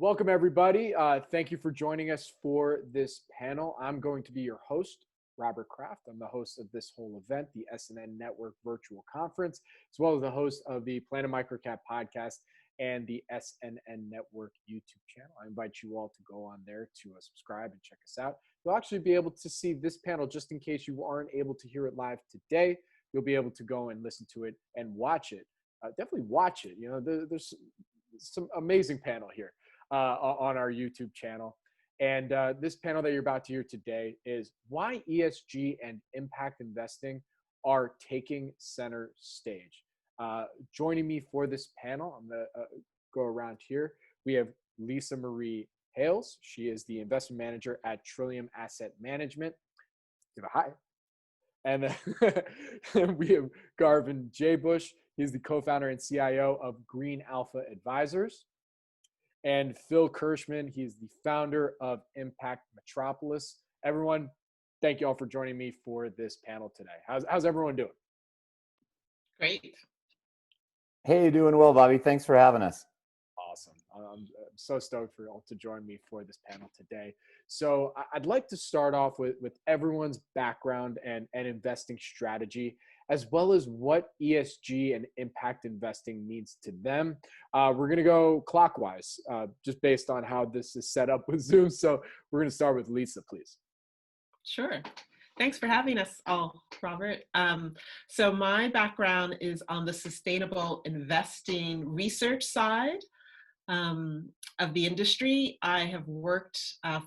Welcome, everybody. Thank you for joining us for this panel. I'm going to be your host, Robert Kraft. I'm the host of this whole event, the SNN Network Virtual Conference, as well as the host of the Planet MicroCap podcast and the SNN Network YouTube channel. I invite you all to go on there to subscribe and check us out. You'll actually be able to see this panel just in case you aren't able to hear it live today. You'll be able to go and listen to it and watch it. Definitely watch it. You know, there's some amazing panel here on our YouTube channel. And this panel that you're about to hear today is why ESG and impact investing are taking center stage. Joining me for this panel, I'm going to go around here. We have Lisa Marie Hayles. She is the investment manager at Trillium Asset Management. Give a hi. And we have Garvin Jabusch. He's the co-founder and CIO of Green Alpha Advisors. And Phil Kirshman, he's the founder of Impact Metropolis. Everyone, thank you all for joining me for this panel today. How's everyone doing? Great. Hey, doing well, Bobby. Thanks for having us. Awesome. I'm so stoked for you all to join me for this panel today. So I'd like to start off with everyone's background and investing strategy, as well as what ESG and impact investing means to them. We're going to go clockwise, just based on how this is set up with Zoom. So we're going to start with Lisa, please. Sure. Thanks for having us all, Robert. So my background is on the sustainable investing research side of the industry. I have worked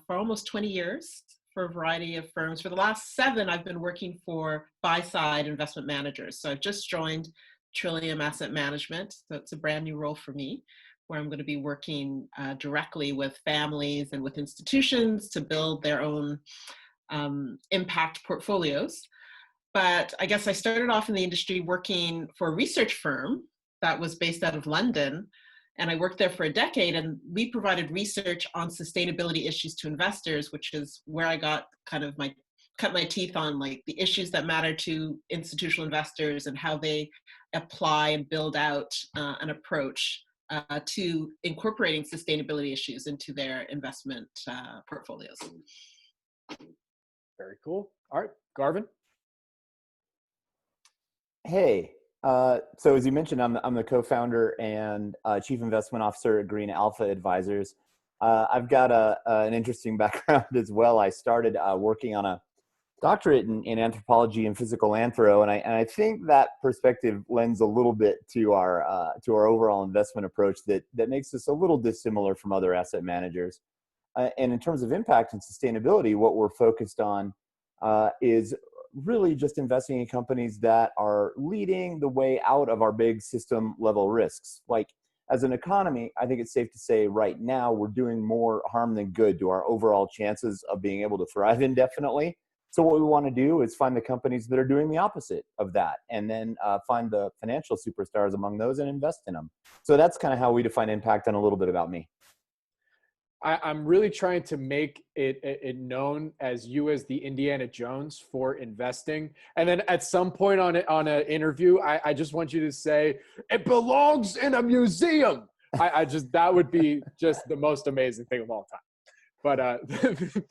for almost 20 years for a variety of firms. For the last 7, I've been working for buy-side investment managers. So I've just joined Trillium Asset Management. So it's a brand new role for me, where I'm going to be working directly with families and with institutions to build their own impact portfolios. But I guess I started off in the industry working for a research firm that was based out of London. And I worked there for a decade, and we provided research on sustainability issues to investors, which is where I got kind of cut my teeth on like the issues that matter to institutional investors and how they apply and build out an approach to incorporating sustainability issues into their investment portfolios. Very cool. All right, Garvin. Hey, so as you mentioned, I'm the co-founder and chief investment officer at Green Alpha Advisors. I've got an interesting background as well. I started working on a doctorate in anthropology and physical anthro, and I think that perspective lends a little bit to our overall investment approach that makes us a little dissimilar from other asset managers. And in terms of impact and sustainability, what we're focused on is really just investing in companies that are leading the way out of our big system level risks. Like as an economy, I think it's safe to say right now we're doing more harm than good to our overall chances of being able to thrive indefinitely. So what we want to do is find the companies that are doing the opposite of that, and then find the financial superstars among those and invest in them. So that's kind of how we define impact, and a little bit about me. I'm really trying to make it known as you as the Indiana Jones for investing. And then at some point on an interview, I just want you to say, it belongs in a museum. That would be just the most amazing thing of all time. But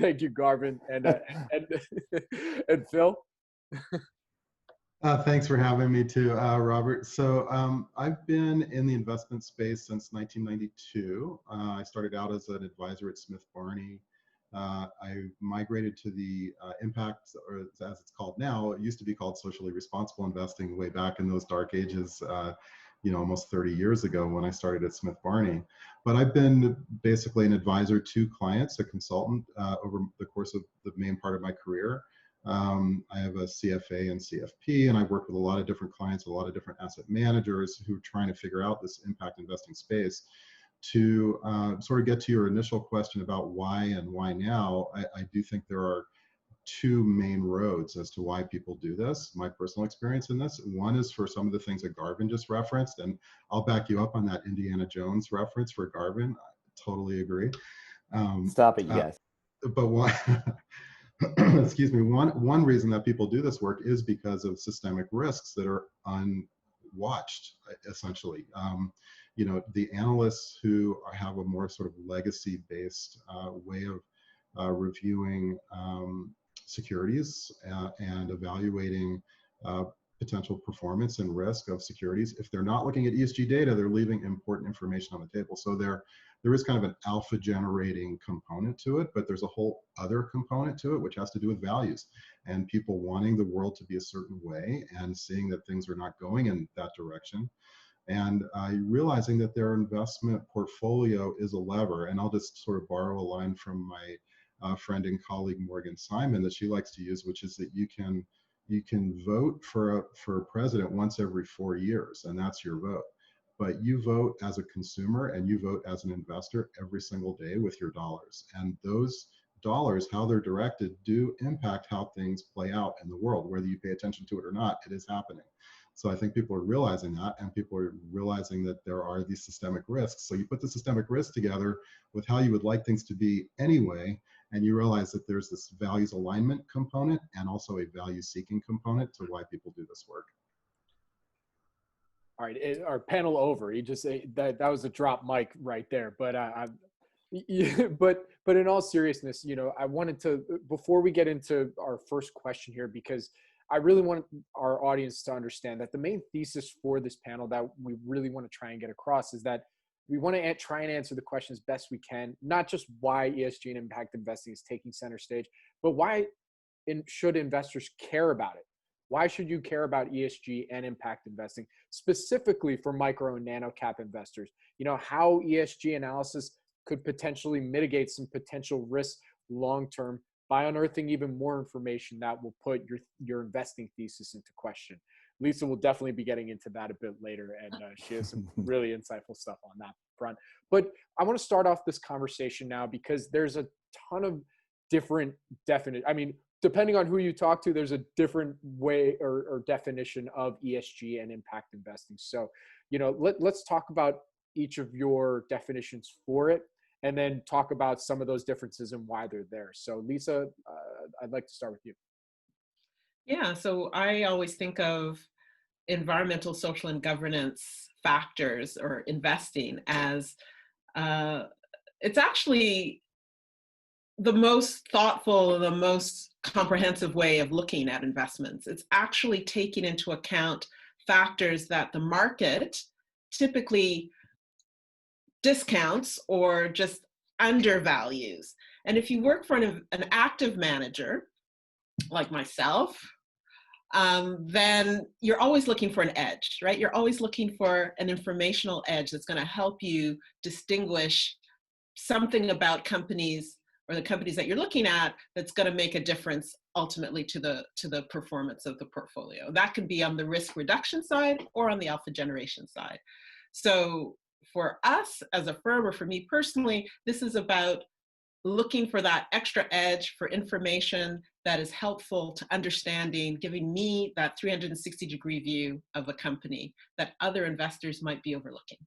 thank you, Garvin and Phil. Thanks for having me too, Robert. So I've been in the investment space since 1992. I started out as an advisor at Smith Barney. I migrated to the impact, or as it's called now, it used to be called socially responsible investing way back in those dark ages, almost 30 years ago when I started at Smith Barney. But I've been basically an advisor to clients, a consultant over the course of the main part of my career. I have a CFA and CFP, and I've worked with a lot of different clients, a lot of different asset managers who are trying to figure out this impact investing space. To sort of get to your initial question about why and why now, I do think there are 2 main roads as to why people do this. My personal experience in this, one is for some of the things that Garvin just referenced, and I'll back you up on that Indiana Jones reference for Garvin. I totally agree. Stop it, yes. But why? Excuse me, one reason that people do this work is because of systemic risks that are unwatched, essentially. the analysts who have a more sort of legacy-based way of reviewing securities and evaluating potential performance and risk of securities. If they're not looking at ESG data, they're leaving important information on the table. So there is kind of an alpha generating component to it, but there's a whole other component to it, which has to do with values and people wanting the world to be a certain way and seeing that things are not going in that direction. And realizing that their investment portfolio is a lever. And I'll just sort of borrow a line from my friend and colleague Morgan Simon that she likes to use, which is that you can vote for a president once every 4 years, and that's your vote. But you vote as a consumer and you vote as an investor every single day with your dollars. And those dollars, how they're directed, do impact how things play out in the world. Whether you pay attention to it or not, it is happening. So I think people are realizing that, and people are realizing that there are these systemic risks. So you put the systemic risks together with how you would like things to be anyway, and you realize that there's this values alignment component and also a value seeking component to why people do this work. All right, our panel over. He just that was a drop mic right there. But but in all seriousness, I wanted to, before we get into our first question here, because I really want our audience to understand that the main thesis for this panel that we really want to try and get across is that we want to try and answer the question as best we can, not just why ESG and impact investing is taking center stage, but why should investors care about it? Why should you care about ESG and impact investing, specifically for micro and nano cap investors? How ESG analysis could potentially mitigate some potential risks long-term by unearthing even more information that will put your investing thesis into question. Lisa will definitely be getting into that a bit later, and she has some really insightful stuff on that front. But I want to start off this conversation now because there's a ton of different depending on who you talk to, there's a different way or definition of ESG and impact investing. So, let's talk about each of your definitions for it, and then talk about some of those differences and why they're there. So Lisa, I'd like to start with you. Yeah, so I always think of environmental, social, and governance factors or investing as it's actually the most thoughtful, the most comprehensive way of looking at investments. It's actually taking into account factors that the market typically discounts or just undervalues. And if you work for an active manager like myself, then you're always looking for an edge, right? You're always looking for an informational edge that's going to help you distinguish something about companies or the companies that you're looking at that's going to make a difference ultimately to the performance of the portfolio. That can be on the risk reduction side or on the alpha generation side. So for us as a firm, or for me personally, this is about looking for that extra edge for information that is helpful to understanding, giving me that 360-degree view of a company that other investors might be overlooking.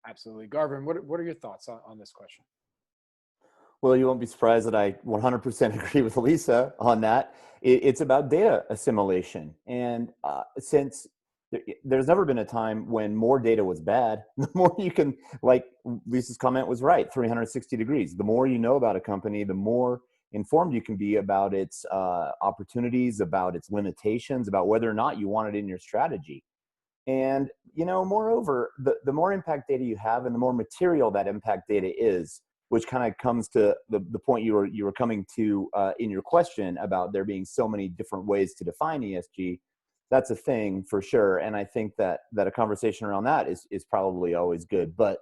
Absolutely. Garvin, what are your thoughts on this question? Well, you won't be surprised that I 100% agree with Lisa on that. It's about data assimilation. And since there's never been a time when more data was bad, the more you can, like Lisa's comment was right, 360 degrees. The more you know about a company, the more informed you can be about its opportunities, about its limitations, about whether or not you want it in your strategy. And, moreover, the more impact data you have and the more material that impact data is, which kind of comes to the point you were coming to in your question about there being so many different ways to define ESG. That's a thing for sure. And I think that a conversation around that is probably always good. But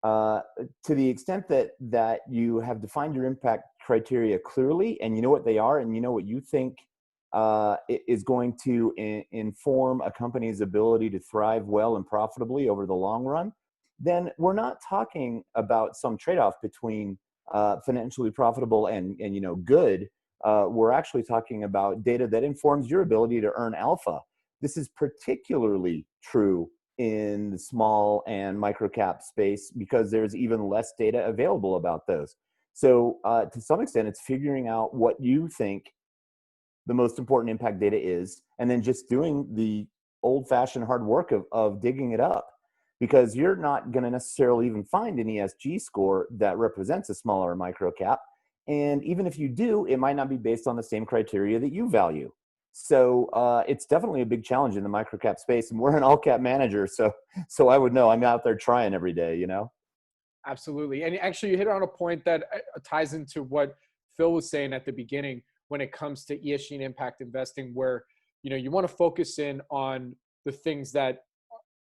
to the extent that you have defined your impact criteria clearly and you know what they are and you know what you think is going to inform a company's ability to thrive well and profitably over the long run, then we're not talking about some trade-off between financially profitable and good. We're actually talking about data that informs your ability to earn alpha. This is particularly true in the small and micro-cap space because there's even less data available about those. So to some extent, it's figuring out what you think the most important impact data is, and then just doing the old-fashioned hard work of digging it up, because you're not going to necessarily even find an ESG score that represents a smaller micro cap. And even if you do, it might not be based on the same criteria that you value. So it's definitely a big challenge in the microcap space, and we're an all-cap manager, so I would know. I'm out there trying every day, you know. Absolutely, and actually, you hit on a point that ties into what Phil was saying at the beginning when it comes to ESG and impact investing, where you want to focus in on the things that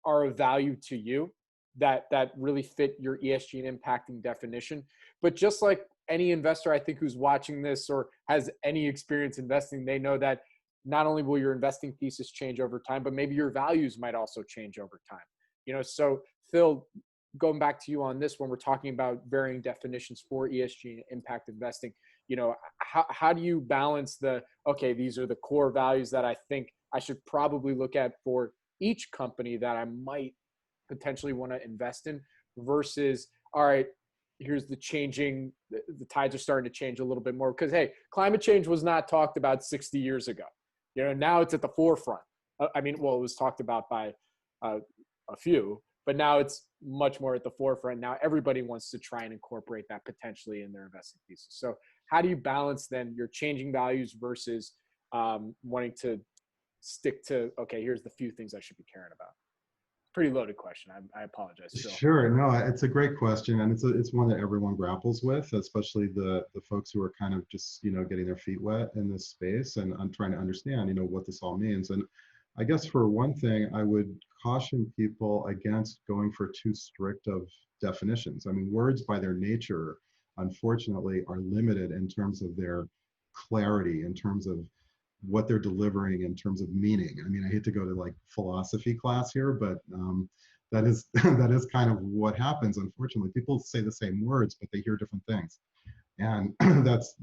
are of value to you, that really fit your ESG and impacting definition. But just like any investor, I think, who's watching this or has any experience investing, they know that not only will your investing thesis change over time, but maybe your values might also change over time. So Phil, going back to you on this, when we're talking about varying definitions for ESG and impact investing, how do you balance okay, these are the core values that I think I should probably look at for each company that I might potentially want to invest in, versus, all right, here's the tides are starting to change a little bit more, because, hey, climate change was not talked about 60 years ago. Now it's at the forefront. I mean, well, it was talked about by a few, but now it's much more at the forefront. Now everybody wants to try and incorporate that potentially in their investing thesis. So how do you balance then your changing values versus wanting to stick to, okay, here's the few things I should be caring about? Pretty loaded question. I apologize, Phil. Sure. No, it's a great question, and it's one that everyone grapples with, especially the folks who are kind of just getting their feet wet in this space, and I'm trying to understand what this all means. And I guess for one thing, I would caution people against going for too strict of definitions. I mean, words by their nature, unfortunately, are limited in terms of their clarity, in terms of what they're delivering, in terms of meaning. I mean, I hate to go to like philosophy class here, but that is kind of what happens. Unfortunately, people say the same words, but they hear different things. And that's,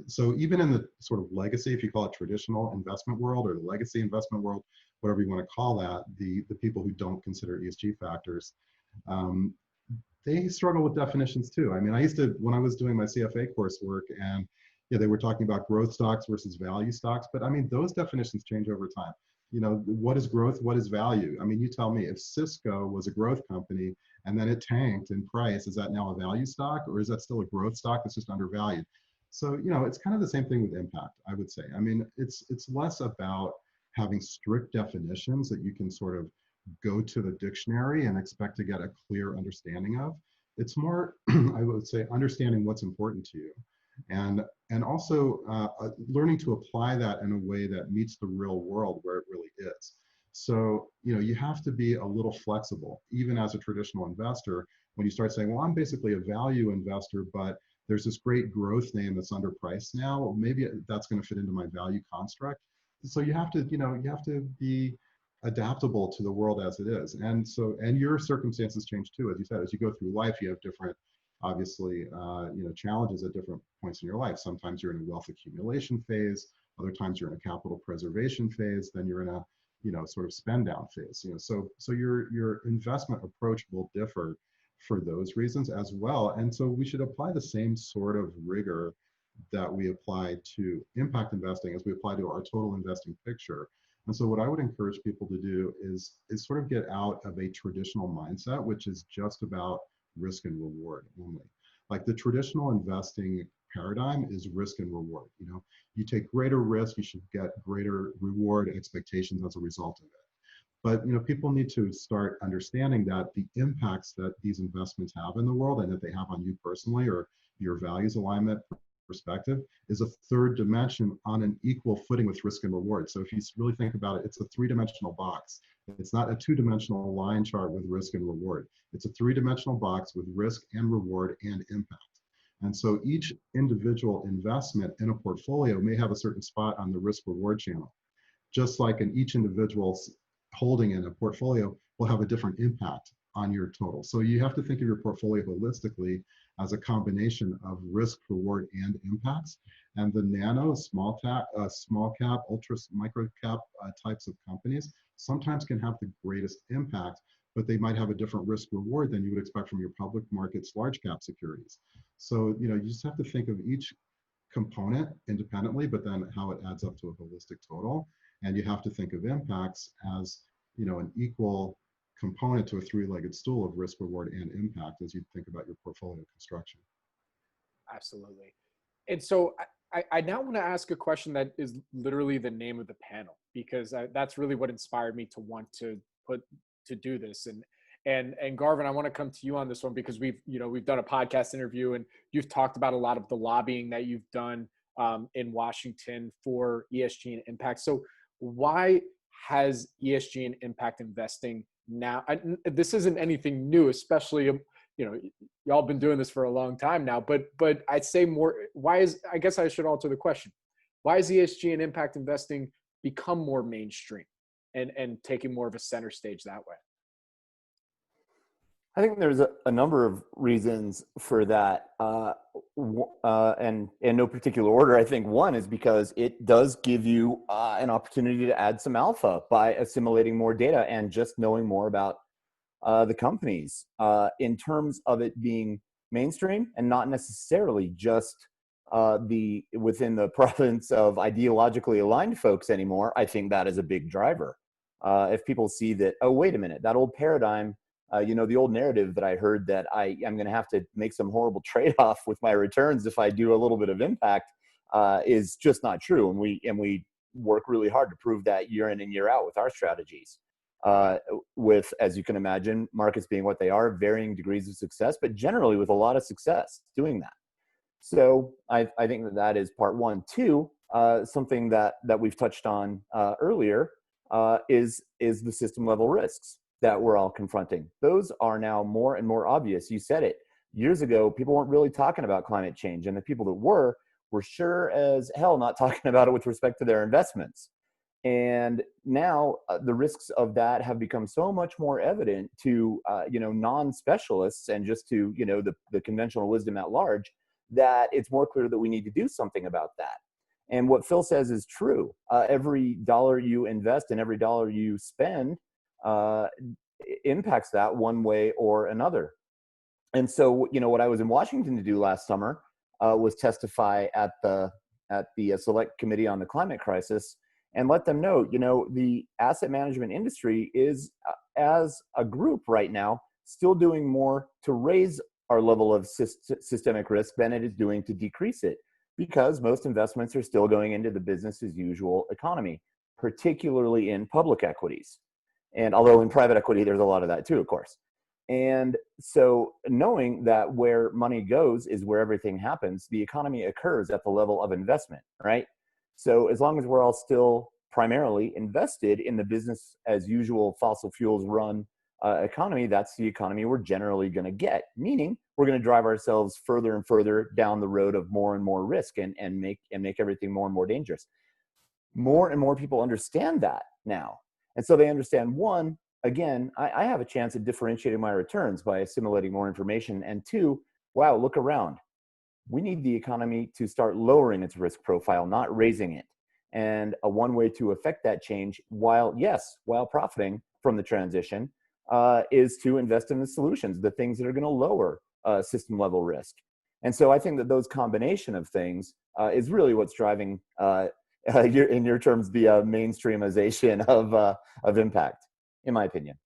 so even in the sort of legacy, if you call it traditional investment world or the legacy investment world, whatever you want to call that, the people who don't consider ESG factors, they struggle with definitions too. I mean, I used to, when I was doing my CFA coursework, and they were talking about growth stocks versus value stocks, but I mean, those definitions change over time. What is growth? What is value? I mean, you tell me, if Cisco was a growth company and then it tanked in price, is that now a value stock, or is that still a growth stock that's just undervalued? So, it's kind of the same thing with impact, I would say. I mean, it's less about having strict definitions that you can sort of go to the dictionary and expect to get a clear understanding of. It's more, I would say, understanding what's important to you. And also learning to apply that in a way that meets the real world where it really is. So, you have to be a little flexible, even as a traditional investor, when you start saying, well, I'm basically a value investor, but there's this great growth name that's underpriced now. Well, maybe that's going to fit into my value construct. So you have to be adaptable to the world as it is. And your circumstances change too. As you said, as you go through life, you have different, obviously, challenges at different points in your life. Sometimes you're in a wealth accumulation phase. Other times you're in a capital preservation phase. Then you're in a, sort of spend down phase. So your investment approach will differ for those reasons as well. And so we should apply the same sort of rigor that we apply to impact investing as we apply to our total investing picture. And so what I would encourage people to do is sort of get out of a traditional mindset, which is just about risk and reward only. Like the traditional investing paradigm is risk and reward. You take greater risk, you should get greater reward expectations as a result of it. But people need to start understanding that the impacts that these investments have in the world and that they have on you personally, or your values alignment perspective, is a third dimension on an equal footing with risk and reward. So if you really think about it, it's a three-dimensional box. It's not a two-dimensional line chart with risk and reward. It's a three-dimensional box with risk and reward and impact. And so each individual investment in a portfolio may have a certain spot on the risk-reward channel, just like in each individual's holding in a portfolio will have a different impact on your total. So you have to think of your portfolio holistically as a combination of risk, reward, and impacts. And the nano, small cap, ultra micro cap types of companies sometimes can have the greatest impact, but they might have a different risk reward than you would expect from your public markets large cap securities. So you just have to think of each component independently, but then how it adds up to a holistic total. And you have to think of impacts as, an equal component to a three-legged stool of risk, reward, and impact as you think about your portfolio construction. Absolutely. And so I now want to ask a question that is literally the name of the panel, because that's really what inspired me to want to do this. And Garvin, I want to come to you on this one, because we've done a podcast interview and you've talked about a lot of the lobbying that you've done in Washington for ESG and impact. So why has ESG and impact investing now? This isn't anything new, especially y'all been doing this for a long time now, but I'd say more, I guess I should alter the question. Why is ESG and impact investing become more mainstream and taking more of a center stage that way? I think there's a number of reasons for that, and in no particular order. I think one is because it does give you an opportunity to add some alpha by assimilating more data and just knowing more about the companies. In terms of it being mainstream and not necessarily just within the province of ideologically aligned folks anymore, I think that is a big driver. If people see that, oh, wait a minute, that old paradigm, the old narrative that I heard that I'm going to have to make some horrible trade-off with my returns if I do a little bit of impact is just not true. And we work really hard to prove that year in and year out with our strategies. With, as you can imagine, markets being what they are, varying degrees of success, but generally with a lot of success doing that. So I think that is part one. Two, something that we've touched on earlier is the system level risks that we're all confronting. Those are now more and more obvious. You said it. Years ago, people weren't really talking about climate change, and the people that were sure as hell not talking about it with respect to their investments. And now the risks of that have become so much more evident to non-specialists and just to the conventional wisdom at large, that it's more clear that we need to do something about that. And what Phil says is true. Every dollar you invest and every dollar you spend impacts that one way or another. And so what I was in Washington to do last summer was testify at the select committee on the climate crisis, and let them know, the asset management industry is, as a group right now, still doing more to raise our level of systemic risk than it is doing to decrease it, because most investments are still going into the business as usual economy, particularly in public equities. And although in private equity, there's a lot of that too, of course. And so knowing that where money goes is where everything happens, the economy occurs at the level of investment, right? So as long as we're all still primarily invested in the business as usual fossil fuels run economy, that's the economy we're generally going to get, meaning we're going to drive ourselves further and further down the road of more and more risk and make everything more and more dangerous. More and more people understand that now. And so they understand, one, again, I have a chance at differentiating my returns by assimilating more information. And two, wow, look around. We need the economy to start lowering its risk profile, not raising it. And one way to affect that change, while profiting from the transition, is to invest in the solutions, the things that are going to lower system level risk. And so I think that those combination of things is really what's driving, in your terms, the mainstreamization of impact, in my opinion.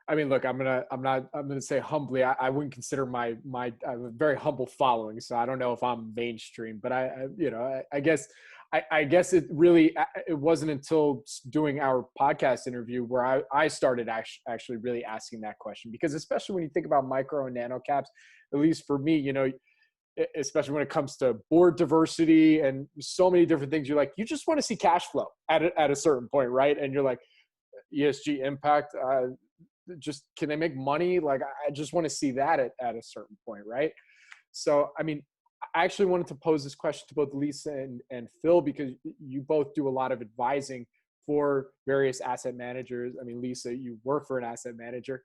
I mean, look, I'm gonna say humbly, I wouldn't consider my I have a very humble following, so I don't know if I'm mainstream, but I guess it wasn't until doing our podcast interview where I started actually really asking that question, because especially when you think about micro and nano caps, at least for me, especially when it comes to board diversity and so many different things, you're like, you just want to see cash flow at a certain point, right? And you're like, ESG impact, just can they make money? Like, I just want to see that at a certain point, right? So, I mean, I actually wanted to pose this question to both Lisa and Phil, because you both do a lot of advising for various asset managers. I mean, Lisa, you work for an asset manager.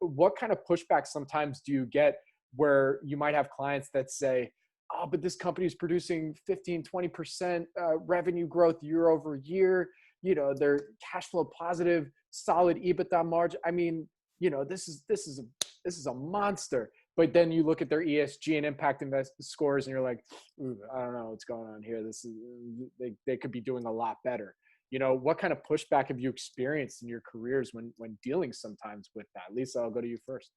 What kind of pushback sometimes do you get where you might have clients that say, oh, but this company is producing 15, 20% revenue growth year over year. They're cash flow positive, solid EBITDA margin. I mean, this is a monster. But then you look at their ESG and impact scores, and you're like, I don't know what's going on here. They could be doing a lot better. what kind of pushback have you experienced in your careers when dealing sometimes with that? Lisa, I'll go to you first.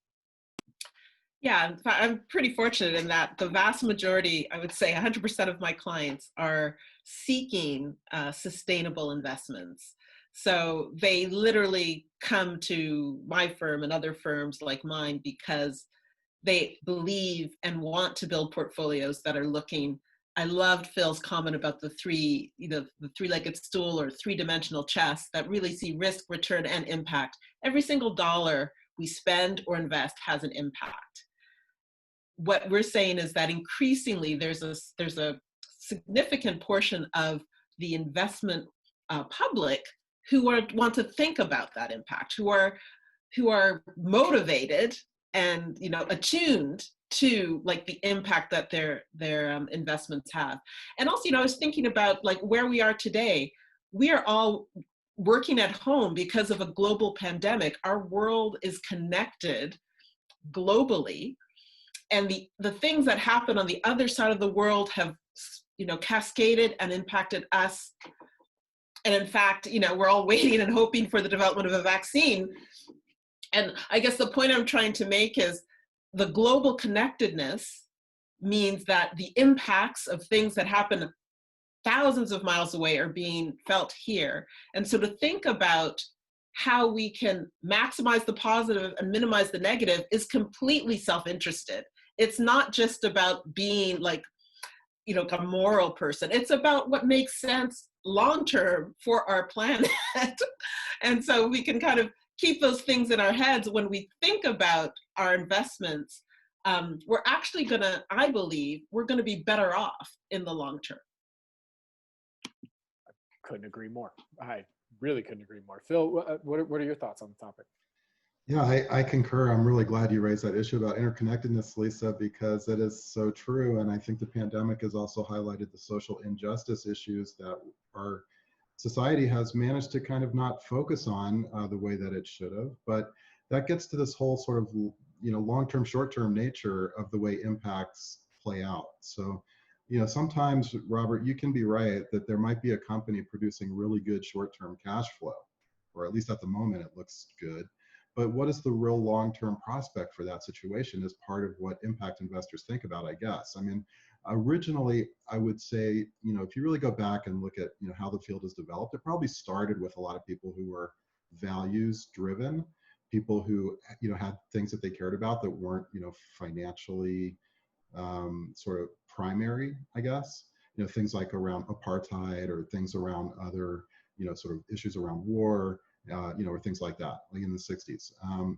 Yeah, I'm pretty fortunate in that the vast majority, I would say 100% of my clients are seeking sustainable investments. So they literally come to my firm and other firms like mine because they believe and want to build portfolios that are looking. I loved Phil's comment about the three-legged stool or three-dimensional chess that really see risk, return, and impact. Every single dollar we spend or invest has an impact. What we're saying is that increasingly there's a significant portion of the investment public who want to think about that impact, who are motivated and attuned to like the impact that their investments have. And also, I was thinking about like where we are today. We are all working at home because of a global pandemic. Our world is connected globally. And the things that happen on the other side of the world have, cascaded and impacted us. And in fact, we're all waiting and hoping for the development of a vaccine. And I guess the point I'm trying to make is the global connectedness means that the impacts of things that happen thousands of miles away are being felt here. And so to think about how we can maximize the positive and minimize the negative is completely self-interested. It's not just about being like, a moral person. It's about what makes sense long-term for our planet. And so we can kind of keep those things in our heads when we think about our investments. We're actually I believe, we're gonna be better off in the long term. I couldn't agree more. I really couldn't agree more. Phil, what are your thoughts on the topic? Yeah, I concur. I'm really glad you raised that issue about interconnectedness, Lisa, because it is so true. And I think the pandemic has also highlighted the social injustice issues that our society has managed to kind of not focus on the way that it should have. But that gets to this whole sort of, long-term, short-term nature of the way impacts play out. So, sometimes, Robert, you can be right that there might be a company producing really good short-term cash flow, or at least at the moment it looks good. But what is the real long-term prospect for that situation is part of what impact investors think about, I guess. I mean, originally, I would say, if you really go back and look at, how the field has developed, it probably started with a lot of people who were values-driven, people who, had things that they cared about that weren't, financially sort of primary, I guess. Things like around apartheid or things around other, sort of issues around war, or things like that, like in the 60s, and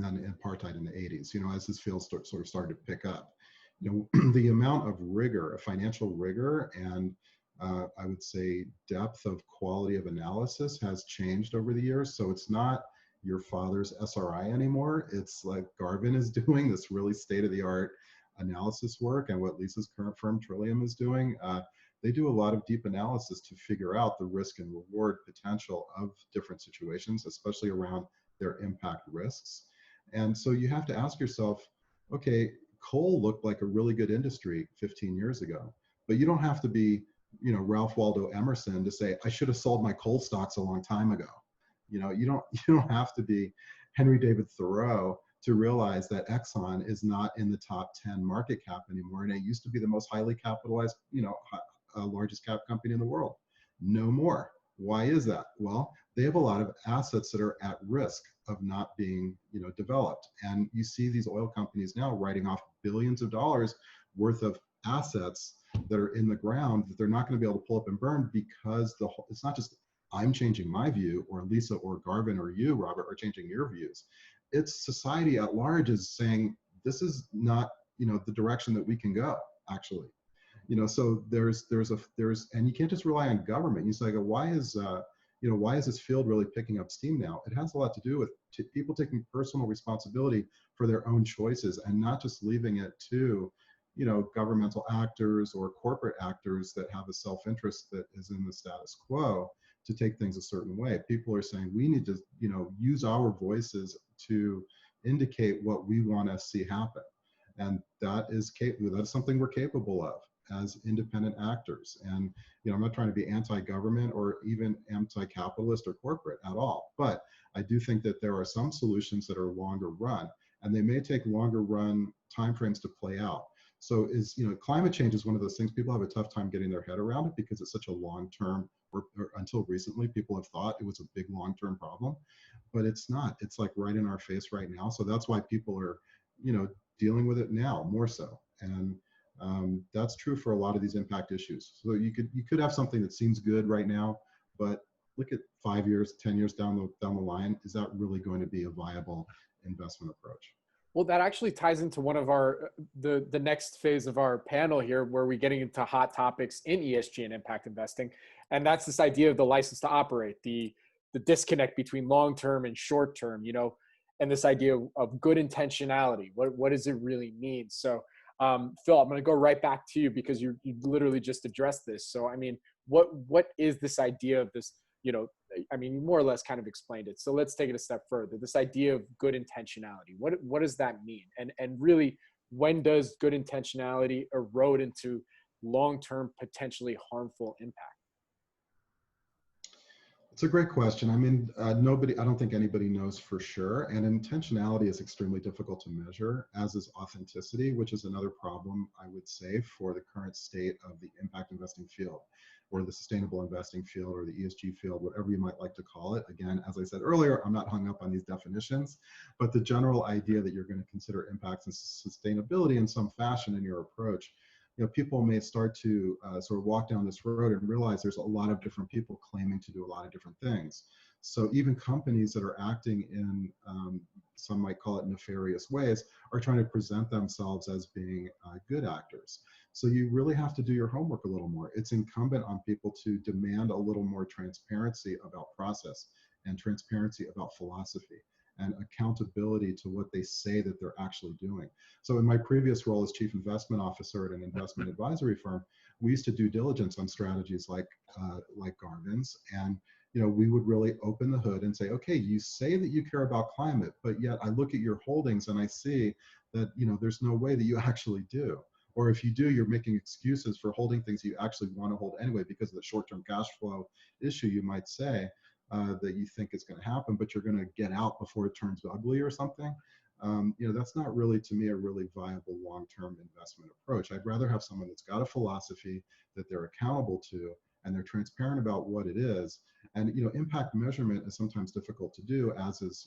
then apartheid in the 80s, as this field sort of started to pick up. The amount of rigor, financial rigor, and I would say depth of quality of analysis has changed over the years. So it's not your father's SRI anymore. It's like Garvin is doing this really state-of-the-art analysis work, and what Lisa's current firm Trillium is doing. They do a lot of deep analysis to figure out the risk and reward potential of different situations, especially around their impact risks. And so you have to ask yourself, okay, coal looked like a really good industry 15 years ago, but you don't have to be, Ralph Waldo Emerson to say, I should have sold my coal stocks a long time ago. You don't have to be Henry David Thoreau to realize that Exxon is not in the top 10 market cap anymore. And it used to be the most highly capitalized, largest cap company in the world. No more. Why is that? Well, they have a lot of assets that are at risk of not being, developed. And you see these oil companies now writing off billions of dollars worth of assets that are in the ground that they're not going to be able to pull up and burn because it's not just I'm changing my view, or Lisa or Garvin or you, Robert, are changing your views. It's society at large is saying this is not, the direction that we can go, actually. So there's and you can't just rely on government. You say, why is this field really picking up steam now? It has a lot to do with people taking personal responsibility for their own choices and not just leaving it to, governmental actors or corporate actors that have a self-interest that is in the status quo to take things a certain way. People are saying we need to, use our voices to indicate what we want to see happen. And that is something we're capable of. as independent actors. And I'm not trying to be anti-government or even anti-capitalist or corporate at all, but I do think that there are some solutions that are longer run, and they may take longer run timeframes to play out. So climate change is one of those things people have a tough time getting their head around it because it's such a long-term, or until recently, people have thought it was a big long-term problem, but it's not. It's like right in our face right now. So that's why people are, dealing with it now more so. And that's true for a lot of these impact issues. So you could have something that seems good right now, but look at 5 years, 10 years down the line. Is that really going to be a viable investment approach? Well, that actually ties into one of our the next phase of our panel here, where we're getting into hot topics in ESG and impact investing, and that's this idea of the license to operate, the disconnect between long term and short term, and this idea of good intentionality. What does it really mean? So, Phil, I'm going to go right back to you because you literally just addressed this. So, I mean, what is this idea of this? You more or less kind of explained it. So let's take it a step further. This idea of good intentionality. What does that mean? And really, when does good intentionality erode into long-term, potentially harmful impact? It's a great question. I don't think anybody knows for sure. And intentionality is extremely difficult to measure, as is authenticity, which is another problem, I would say, for the current state of the impact investing field, or the sustainable investing field, or the ESG field, whatever you might like to call it. Again, as I said earlier, I'm not hung up on these definitions, but the general idea that you're going to consider impacts and sustainability in some fashion in your approach, people may start to sort of walk down this road and realize there's a lot of different people claiming to do a lot of different things. So even companies that are acting in, some might call it nefarious ways, are trying to present themselves as being good actors. So you really have to do your homework a little more. It's incumbent on people to demand a little more transparency about process and transparency about philosophy and accountability to what they say that they're actually doing. So in my previous role as chief investment officer at an investment advisory firm, we used to do diligence on strategies like Garvin's, and we would really open the hood and say, okay, you say that you care about climate, but yet I look at your holdings and I see that there's no way that you actually do. Or if you do, you're making excuses for holding things you actually want to hold anyway because of the short-term cash flow issue, you might say. That you think is going to happen, but you're going to get out before it turns ugly or something. That's not really, to me, a really viable long-term investment approach. I'd rather have someone that's got a philosophy that they're accountable to, and they're transparent about what it is. And impact measurement is sometimes difficult to do, as is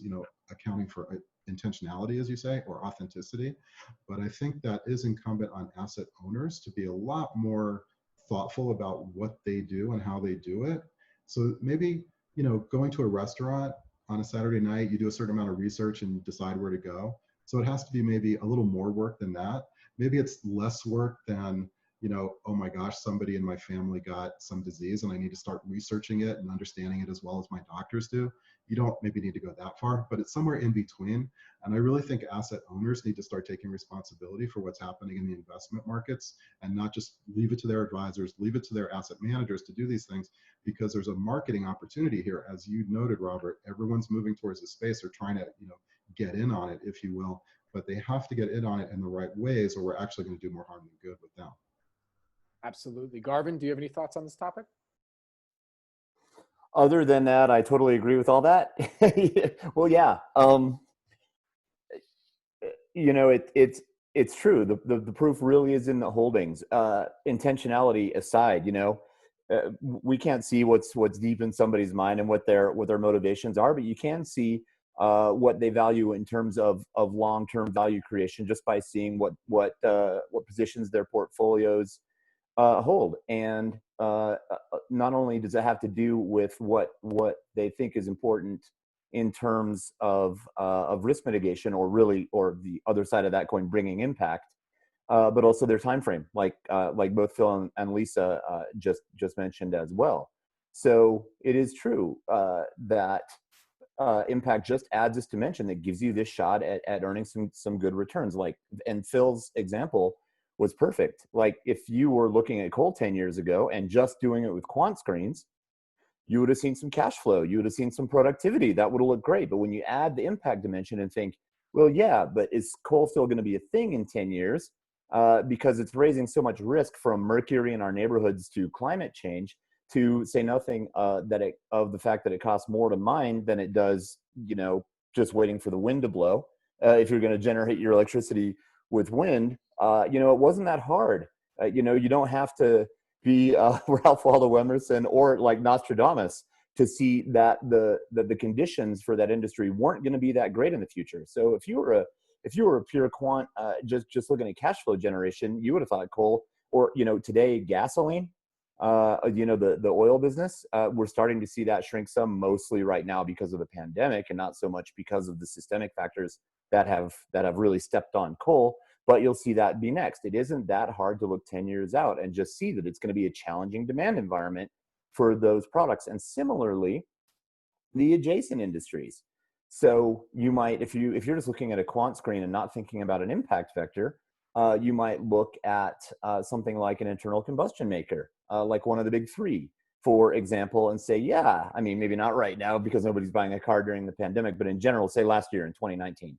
accounting for intentionality, as you say, or authenticity. But I think that is incumbent on asset owners to be a lot more thoughtful about what they do and how they do it. So maybe going to a restaurant on a Saturday night, you do a certain amount of research and decide where to go. So it has to be maybe a little more work than that. Maybe it's less work than, oh my gosh, somebody in my family got some disease and I need to start researching it and understanding it as well as my doctors do. You don't maybe need to go that far, but it's somewhere in between. And I really think asset owners need to start taking responsibility for what's happening in the investment markets and not just leave it to their advisors, leave it to their asset managers to do these things, because there's a marketing opportunity here. As you noted, Robert, everyone's moving towards this space or trying to, get in on it, if you will, but they have to get in on it in the right ways or we're actually going to do more harm than good with them. Absolutely. Garvin, do you have any thoughts on this topic? Other than that, I totally agree with all that. Well, yeah. It's true. The proof really is in the holdings. Intentionality aside, we can't see what's deep in somebody's mind and what their motivations are, but you can see what they value in terms of long-term value creation just by seeing what positions their portfolios hold. And not only does it have to do with what they think is important in terms of risk mitigation, or the other side of that coin, bringing impact, but also their time frame, like both Phil and Lisa just mentioned as well. So it is true that impact just adds this dimension that gives you this shot at earning some good returns. And Phil's example was perfect. Like, if you were looking at coal 10 years ago and just doing it with quant screens, you would have seen some cash flow, you would have seen some productivity, that would have looked great. But when you add the impact dimension and think, well, yeah, but is coal still going to be a thing in 10 years? because it's raising so much risk from mercury in our neighborhoods to climate change, to say nothing of the fact that it costs more to mine than it does, just waiting for the wind to blow. If you're going to generate your electricity with wind, it wasn't that hard. You don't have to be Ralph Waldo Emerson or like Nostradamus to see that the conditions for that industry weren't going to be that great in the future. So if you were a pure quant, just looking at cash flow generation, you would have thought coal, or today gasoline, the oil business. We're starting to see that shrink some, mostly right now because of the pandemic, and not so much because of the systemic factors that have really stepped on coal. But you'll see that be next. It isn't that hard to look 10 years out and just see that it's going to be a challenging demand environment for those products. And similarly, the adjacent industries. So you might, if you're just looking at a quant screen and not thinking about an impact vector, you might look at something like an internal combustion maker, like one of the big three, for example, and say, yeah, I mean, maybe not right now because nobody's buying a car during the pandemic, but in general, say last year in 2019.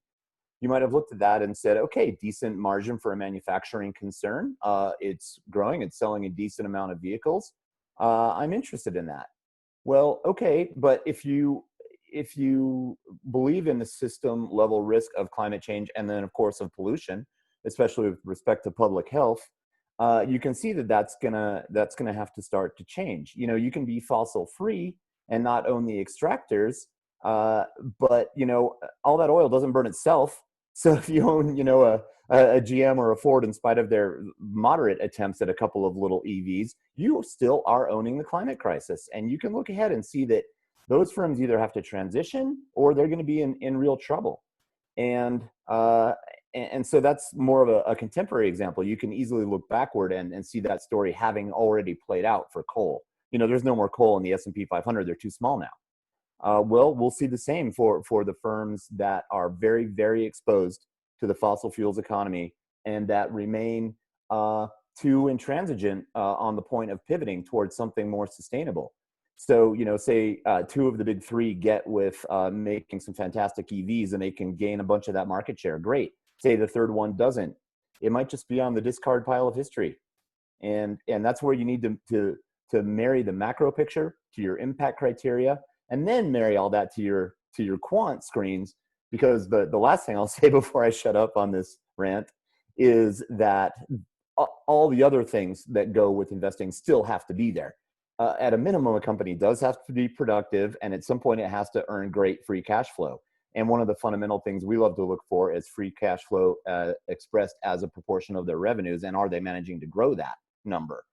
You might have looked at that and said, okay, decent margin for a manufacturing concern. It's growing, it's selling a decent amount of vehicles. I'm interested in that. Well, okay, but if you believe in the system level risk of climate change, and then of course of pollution, especially with respect to public health, you can see that's gonna have to start to change. You can be fossil free and not own the extractors, but all that oil doesn't burn itself. So if you own, a GM or a Ford, in spite of their moderate attempts at a couple of little EVs, you still are owning the climate crisis. And you can look ahead and see that those firms either have to transition or they're going to be in real trouble. And so that's more of a contemporary example. You can easily look backward and see that story having already played out for coal. There's no more coal in the S&P 500. They're too small now. Well, we'll see the same for the firms that are very, very exposed to the fossil fuels economy and that remain too intransigent on the point of pivoting towards something more sustainable. So, say two of the big three get with making some fantastic EVs and they can gain a bunch of that market share. Great. Say the third one doesn't. It might just be on the discard pile of history. And that's where you need to marry the macro picture to your impact criteria, and then marry all that to your quant screens, because the last thing I'll say before I shut up on this rant is that all the other things that go with investing still have to be there. At a minimum, a company does have to be productive, and at some point it has to earn great free cash flow. And one of the fundamental things we love to look for is free cash flow expressed as a proportion of their revenues, and are they managing to grow that number?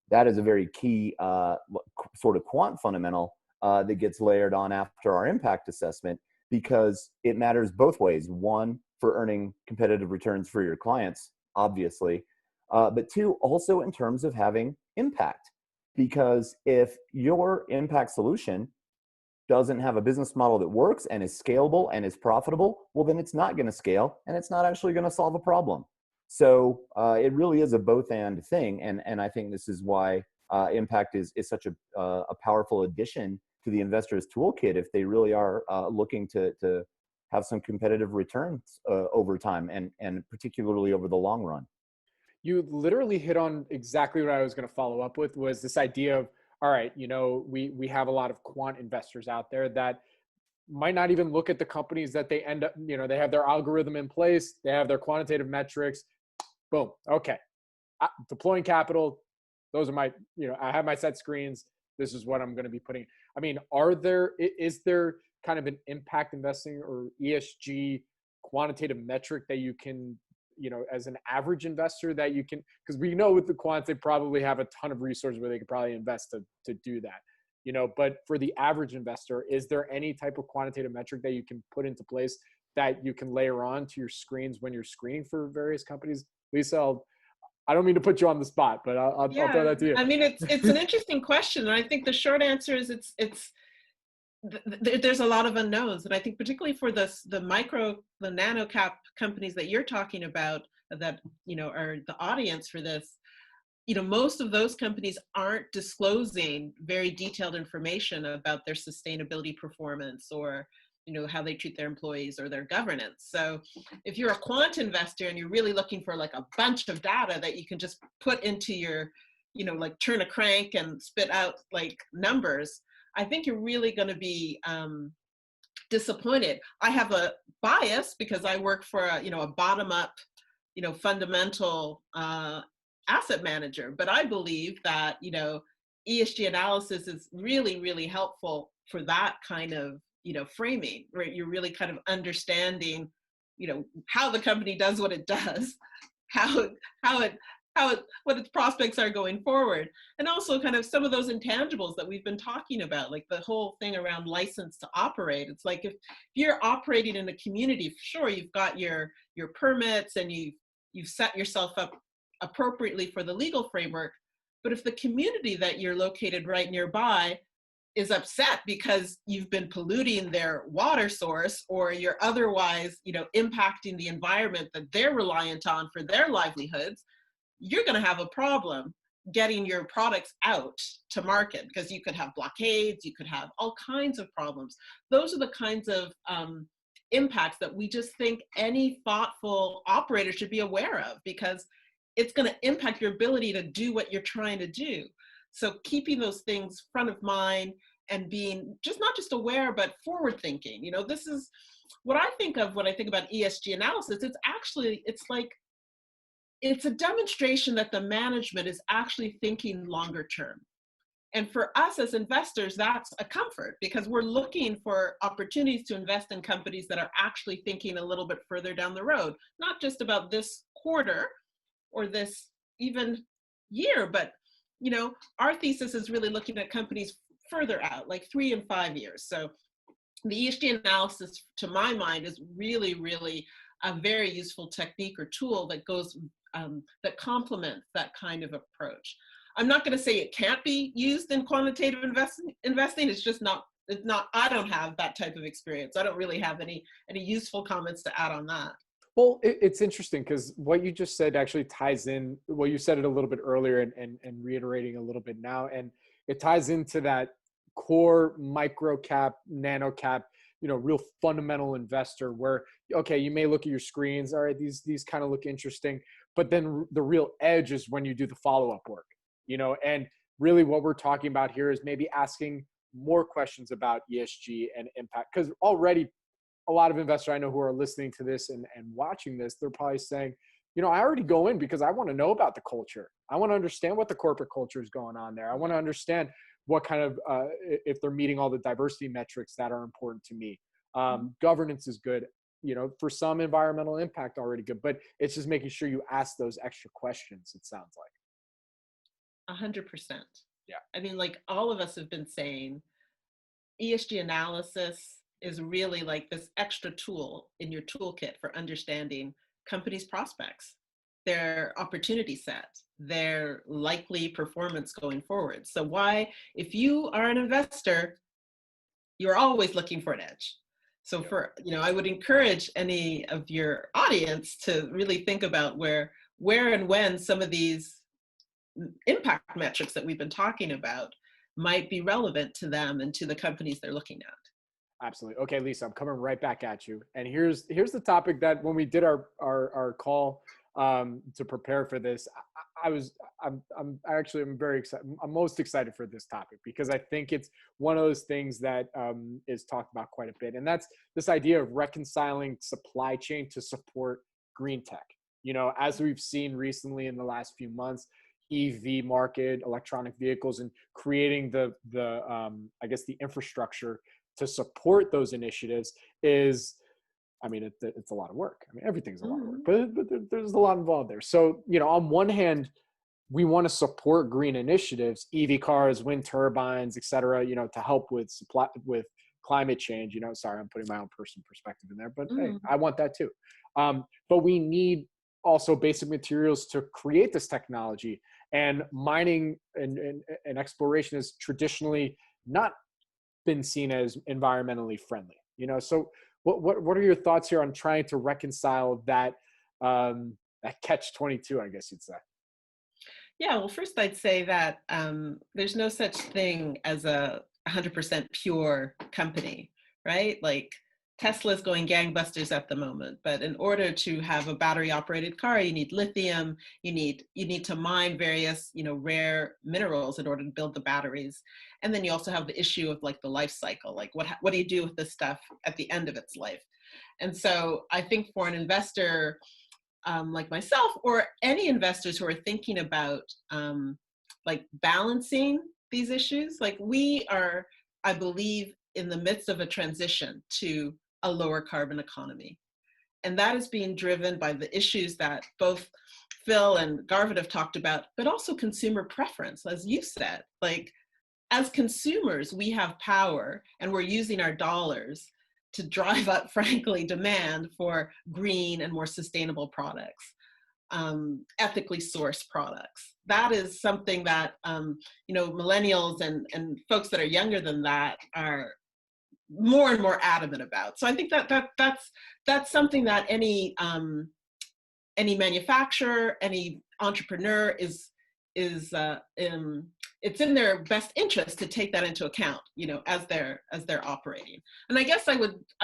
That is a very key sort of quant fundamental that gets layered on after our impact assessment, because it matters both ways. One, for earning competitive returns for your clients, obviously, but two, also in terms of having impact. Because if your impact solution doesn't have a business model that works and is scalable and is profitable, well, then it's not going to scale and it's not actually going to solve a problem. So it really is a both and thing. And I think this is why impact is such a powerful addition to the investor's toolkit if they really are looking to have some competitive returns over time, and particularly over the long run. You literally hit on exactly what I was going to follow up with, was this idea of, all right, we have a lot of quant investors out there that might not even look at the companies that they end up, they have their algorithm in place, they have their quantitative metrics, boom, okay, deploying capital, those are my, I have my set screens, this is what I'm going to be putting. I mean, is there kind of an impact investing or ESG quantitative metric that you can, as an average investor that you can, because we know with the quants, they probably have a ton of resources where they could probably invest to do that, but for the average investor, is there any type of quantitative metric that you can put into place that you can layer on to your screens when you're screening for various companies? Lisa, I don't mean to put you on the spot, but I'll throw that to you. I mean, it's an interesting question. And I think the short answer is there's a lot of unknowns. And I think particularly for the nano cap companies that you're talking about that, are the audience for this, most of those companies aren't disclosing very detailed information about their sustainability performance or, how they treat their employees or their governance. So if you're a quant investor and you're really looking for like a bunch of data that you can just put into your, like turn a crank and spit out like numbers, I think you're really going to be disappointed. I have a bias because I work for a bottom-up, fundamental asset manager, but I believe that ESG analysis is really, really helpful for that kind of framing, where you're really kind of understanding how the company does what it does, what its prospects are going forward, and also kind of some of those intangibles that we've been talking about, like the whole thing around license to operate. It's like if you're operating in a community, sure, you've got your permits and you've set yourself up appropriately for the legal framework, but if the community that you're located right nearby is upset because you've been polluting their water source, or you're otherwise impacting the environment that they're reliant on for their livelihoods, you're going to have a problem getting your products out to market, because you could have blockades, you could have all kinds of problems. Those are the kinds of impacts that we just think any thoughtful operator should be aware of, because it's going to impact your ability to do what you're trying to do. So keeping those things front of mind and being not just aware, but forward thinking. This is what I think of when I think about ESG analysis. It's a demonstration that the management is actually thinking longer term. And for us as investors, that's a comfort, because we're looking for opportunities to invest in companies that are actually thinking a little bit further down the road, not just about this quarter or this even year, but our thesis is really looking at companies further out, like 3 and 5 years. So the ESG analysis, to my mind, is really, really a very useful technique or tool that goes that complements that kind of approach. I'm not going to say it can't be used in quantitative investing. It's just not. It's not. I don't have that type of experience. I don't really have any useful comments to add on that. Well, it's interesting because what you just said actually ties in. Well, you said it a little bit earlier and reiterating a little bit now, and it ties into that core micro-cap, nano-cap, real fundamental investor where, okay, you may look at your screens, all right, these kind of look interesting, but then the real edge is when you do the follow-up work, and really what we're talking about here is maybe asking more questions about ESG and impact, because already a lot of investors I know who are listening to this and watching this, they're probably saying, I already go in because I want to know about the culture. I want to understand what the corporate culture is going on there. I want to understand what kind of, if they're meeting all the diversity metrics that are important to me. Governance is good, for some environmental impact already good, but it's just making sure you ask those extra questions, it sounds like. 100%. Yeah. I mean, like all of us have been saying, ESG analysis is really like this extra tool in your toolkit for understanding companies' prospects, their opportunity set, their likely performance going forward. So why, if you are an investor, you're always looking for an edge. So I would encourage any of your audience to really think about where and when some of these impact metrics that we've been talking about might be relevant to them and to the companies they're looking at. Absolutely. Okay, Lisa, I'm coming right back at you. And here's the topic that when we did our call to prepare for this, I'm very excited. I'm most excited for this topic because I think it's one of those things that is talked about quite a bit. And that's this idea of reconciling supply chain to support green tech. As we've seen recently in the last few months, EV market, electronic vehicles, and creating the infrastructure to support those initiatives is, it's a lot of work. Everything's a lot of work, but there's a lot involved there. So, on one hand, we want to support green initiatives, EV cars, wind turbines, et cetera, to help with climate change. Sorry, I'm putting my own personal perspective in there, but hey, I want that too. But we need also basic materials to create this technology, and mining and exploration is traditionally not been seen as environmentally friendly, so what are your thoughts here on trying to reconcile that that catch-22, I guess you'd say? Yeah, well, first I'd say that there's no such thing as a 100% pure company, right? Like Tesla's going gangbusters at the moment, but in order to have a battery operated car, you need lithium, you need to mine various, rare minerals in order to build the batteries. And then you also have the issue of like the life cycle, like what do you do with this stuff at the end of its life? And so I think for an investor like myself, or any investors who are thinking about like balancing these issues, like we are, I believe, in the midst of a transition to a lower carbon economy. And that is being driven by the issues that both Phil and Garvin have talked about, but also consumer preference, as you said. Like, as consumers, we have power and we're using our dollars to drive up, frankly, demand for green and more sustainable products, ethically sourced products. That is something that, millennials and folks that are younger than that are more and more adamant about. So I think that's something that any manufacturer, any entrepreneur it's in their best interest to take that into account, as they're operating. And I guess I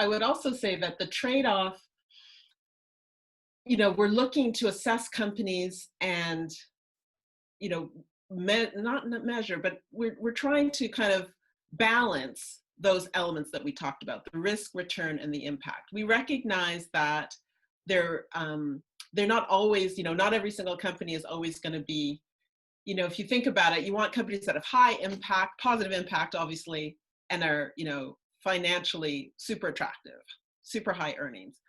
would also say that the trade-off, we're looking to assess companies and, not measure, but we're trying to kind of balance those elements that we talked about, the risk, return, and the impact. We recognize that they're not always, not every single company is always going to be, if you think about it, you want companies that have high impact, positive impact, obviously, and are, financially super attractive, super high earnings.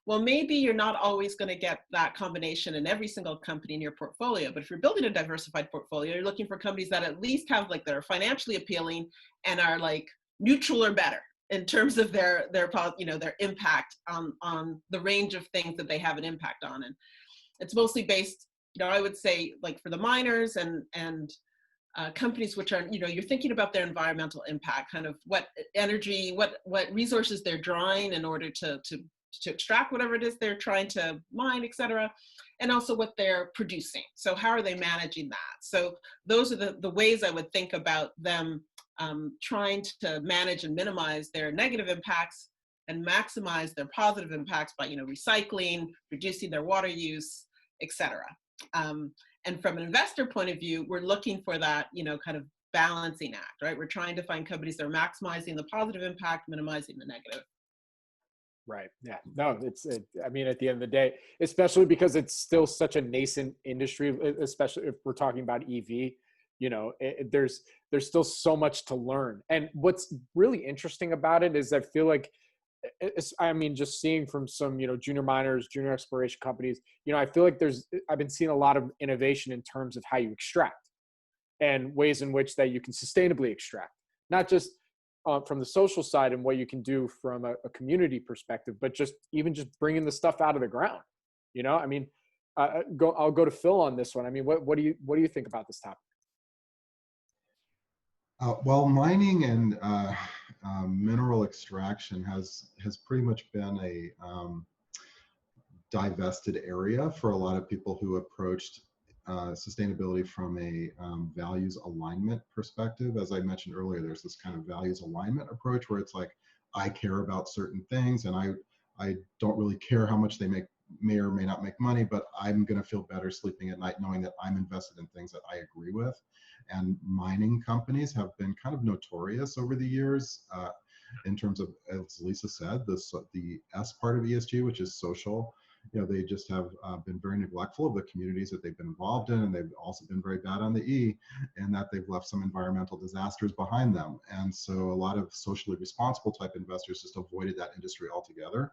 Well, maybe you're not always going to get that combination in every single company in your portfolio, but if you're building a diversified portfolio, you're looking for companies that at least have like, that are financially appealing and are like neutral or better in terms of their impact on the range of things that they have an impact on. And it's mostly based, I would say, like for the miners and companies which are, you're thinking about their environmental impact, kind of what energy, what resources they're drawing in order to extract whatever it is they're trying to mine, et cetera, and also what they're producing. So how are they managing that? So those are the ways I would think about them trying to manage and minimize their negative impacts and maximize their positive impacts by, recycling, reducing their water use, et cetera. And from an investor point of view, we're looking for that, kind of balancing act, right? We're trying to find companies that are maximizing the positive impact, minimizing the negative. Right. Yeah. No, I mean, at the end of the day, especially because it's still such a nascent industry, especially if we're talking about EV, there's still so much to learn. And what's really interesting about it is I feel like, just seeing from some, junior miners, junior exploration companies, I feel like I've been seeing a lot of innovation in terms of how you extract and ways in which that you can sustainably extract, not just from the social side and what you can do from a community perspective, but just bringing the stuff out of the ground. I'll go to Phil on this one. I mean, what do you think about this topic? Well, mining and mineral extraction has pretty much been a divested area for a lot of people who approached sustainability from a values alignment perspective. As I mentioned earlier, there's this kind of values alignment approach where it's like, I care about certain things and I don't really care how much they may or may not make money, but I'm going to feel better sleeping at night knowing that I'm invested in things that I agree with. And mining companies have been kind of notorious over the years in terms of, as Lisa said, the S part of ESG, which is social. They just have been very neglectful of the communities that they've been involved in, and they've also been very bad on the E, and that they've left some environmental disasters behind them. And so a lot of socially responsible type investors just avoided that industry altogether.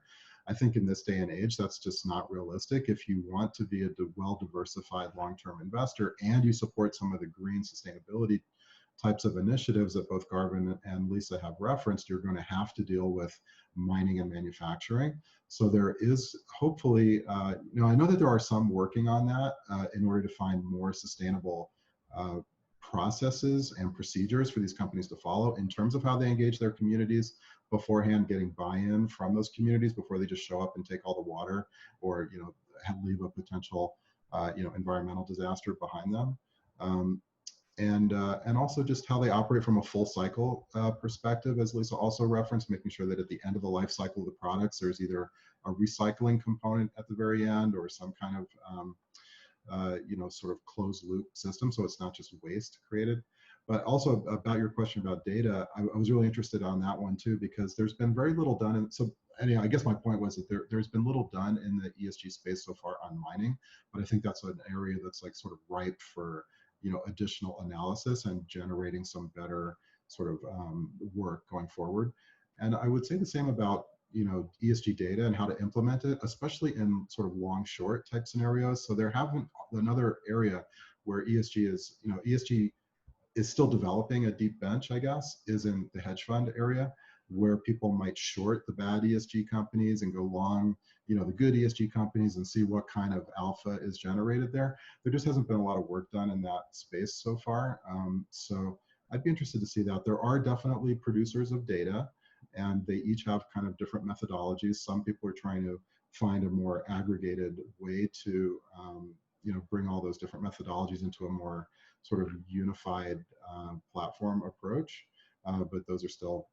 I think in this day and age, that's just not realistic. If you want to be a well-diversified long-term investor and you support some of the green sustainability types of initiatives that both Garvin and Lisa have referenced, you're going to have to deal with mining and manufacturing. So there is hopefully, I know that there are some working on that in order to find more sustainable processes and procedures for these companies to follow in terms of how they engage their communities beforehand, getting buy-in from those communities before they just show up and take all the water or, leave a potential, environmental disaster behind them. and also just how they operate from a full cycle perspective, as Lisa also referenced, making sure that at the end of the life cycle of the products, there's either a recycling component at the very end or some kind of sort of closed loop system, so it's not just waste created. But also about your question about data, I was really interested on that one too, because there's been very little done. And so anyhow, I guess my point was that there's been little done in the ESG space so far on mining, but I think that's an area that's like sort of ripe for additional analysis and generating some better sort of work going forward. And I would say the same about ESG data and how to implement it, especially in sort of long short type scenarios. So there haven't another area where ESG is still developing a deep bench, I guess, is in the hedge fund area, where people might short the bad ESG companies and go long, the good ESG companies and see what kind of alpha is generated there. There just hasn't been a lot of work done in that space so far. So I'd be interested to see that. There are definitely producers of data, and they each have kind of different methodologies. Some people are trying to find a more aggregated way to, bring all those different methodologies into a more sort of unified platform approach. But those are still,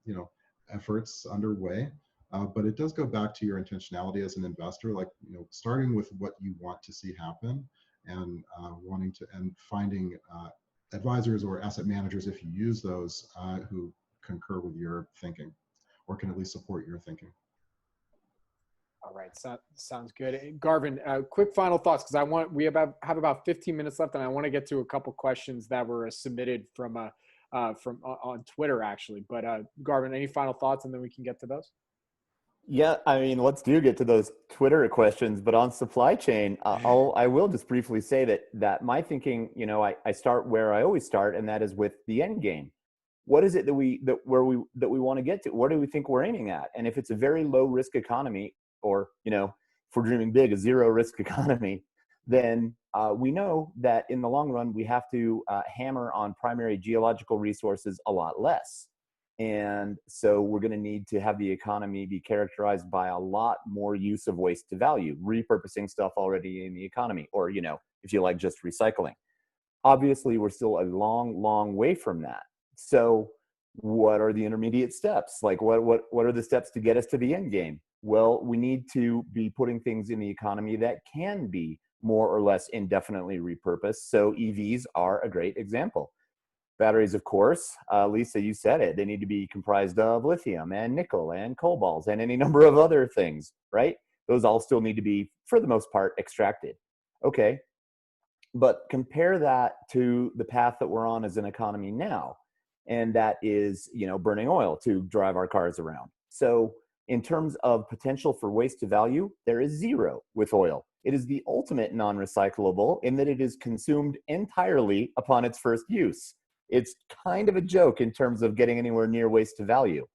efforts underway. But it does go back to your intentionality as an investor, like, starting with what you want to see happen and finding advisors or asset managers, if you use those, who concur with your thinking or can at least support your thinking. All right, sounds good. Garvin, quick final thoughts, because we have about 15 minutes left, and I want to get to a couple questions that were submitted from on Twitter actually. But Garvin, any final thoughts, and then we can get to those? Yeah, I mean, let's get to those Twitter questions. But on supply chain, I will just briefly say that my thinking, I start where I always start, and that is with the end game. What is it that we want to get to? What do we think we're aiming at? And if it's a very low risk economy, or if we're dreaming big, a zero risk economy, then we know that in the long run we have to hammer on primary geological resources a lot less. And so we're going to need to have the economy be characterized by a lot more use of waste to value, repurposing stuff already in the economy, or if you like, just recycling. Obviously, we're still a long way from that. So what are the intermediate steps? Like what are the steps to get us to the end game? Well, we need to be putting things in the economy that can be more or less indefinitely repurposed. So EVs are a great example. Batteries, of course, Lisa, you said it. They need to be comprised of lithium and nickel and cobalt and any number of other things, right? Those all still need to be, for the most part, extracted. Okay, but compare that to the path that we're on as an economy now. And that is, burning oil to drive our cars around. So in terms of potential for waste to value, there is zero with oil. It is the ultimate non-recyclable in that it is consumed entirely upon its first use. It's kind of a joke in terms of getting anywhere near waste to value.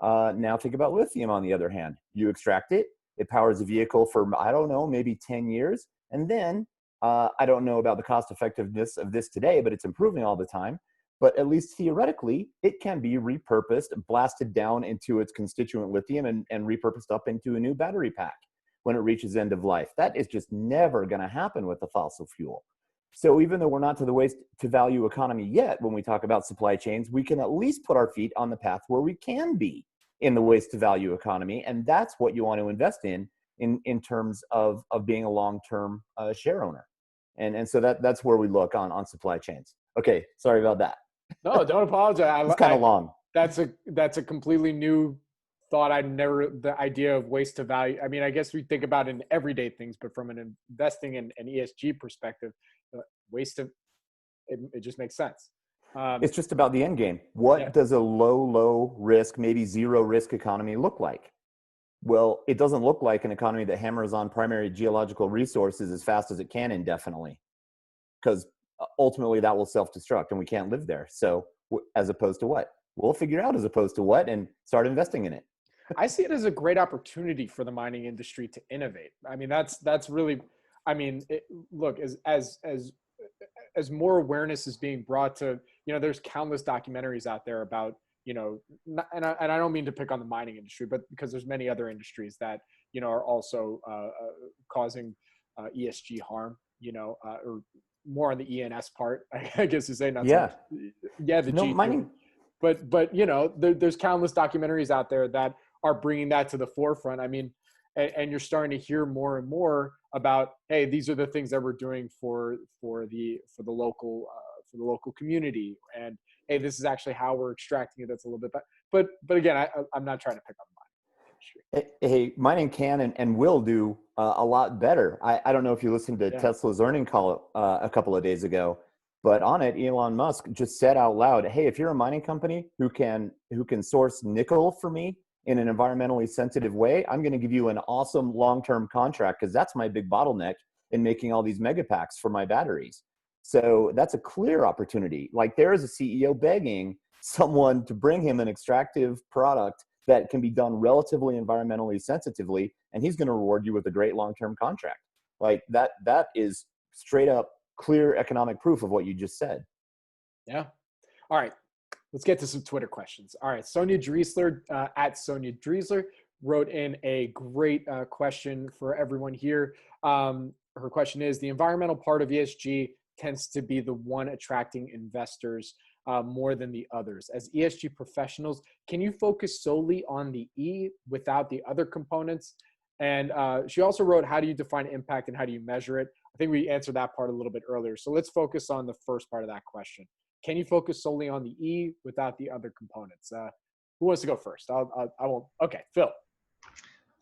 Now think about lithium, on the other hand. You extract it, it powers a vehicle for, I don't know, maybe 10 years. And then, I don't know about the cost effectiveness of this today, but it's improving all the time. But at least theoretically, it can be repurposed, blasted down into its constituent lithium and repurposed up into a new battery pack when it reaches end of life. That is just never going to happen with the fossil fuel. So even though we're not to the waste to value economy yet, when we talk about supply chains, we can at least put our feet on the path where we can be in the waste to value economy. And that's what you want to invest in terms of being a long-term share owner. And so that's where we look on supply chains. Okay, sorry about that. No, don't apologize. It's kind of long. That's a completely new thought. The idea of waste to value. I mean, I guess we think about it in everyday things, but from an investing and an ESG perspective, waste to it just makes sense. It's just about the end game. What does a low risk, maybe zero risk economy look like? Well, it doesn't look like an economy that hammers on primary geological resources as fast as it can indefinitely, because ultimately that will self-destruct and we can't live there. So as opposed to what? We'll figure out as opposed to what and start investing in it. I see it as a great opportunity for the mining industry to innovate. I mean, that's really, I mean, look, as more awareness is being brought to, there's countless documentaries out there about, and I don't mean to pick on the mining industry, but because there's many other industries that, are also causing ESG harm, or more on the ENS part, I guess you say, not Yeah. so much. Yeah, the No, G mining. but you know, there's countless documentaries out there that are bringing that to the forefront. I mean, and you're starting to hear more and more about, hey, these are the things that we're doing for the local community, and hey, this is actually how we're extracting it. That's a little bit better. But again, I'm not trying to pick on the mining industry. Hey, mining can and will do a lot better. I don't know if you listened to Tesla's earning call a couple of days ago, but on it, Elon Musk just said out loud, "Hey, if you're a mining company who can source nickel for me in an environmentally sensitive way, I'm going to give you an awesome long-term contract because that's my big bottleneck in making all these mega packs for my batteries." So that's a clear opportunity. Like, there is a CEO begging someone to bring him an extractive product that can be done relatively environmentally sensitively, and he's going to reward you with a great long-term contract. Like, that is straight up clear economic proof of what you just said. Yeah. All right. Let's get to some Twitter questions. All right. Sonia Driesler, at Sonia Driesler, wrote in a great question for everyone here. Her question is, the environmental part of ESG tends to be the one attracting investors more than the others. As ESG professionals, can you focus solely on the E without the other components? And she also wrote, how do you define impact and how do you measure it? I think we answered that part a little bit earlier. So let's focus on the first part of that question. Can you focus solely on the E without the other components? Who wants to go first? I won't. Okay, Phil.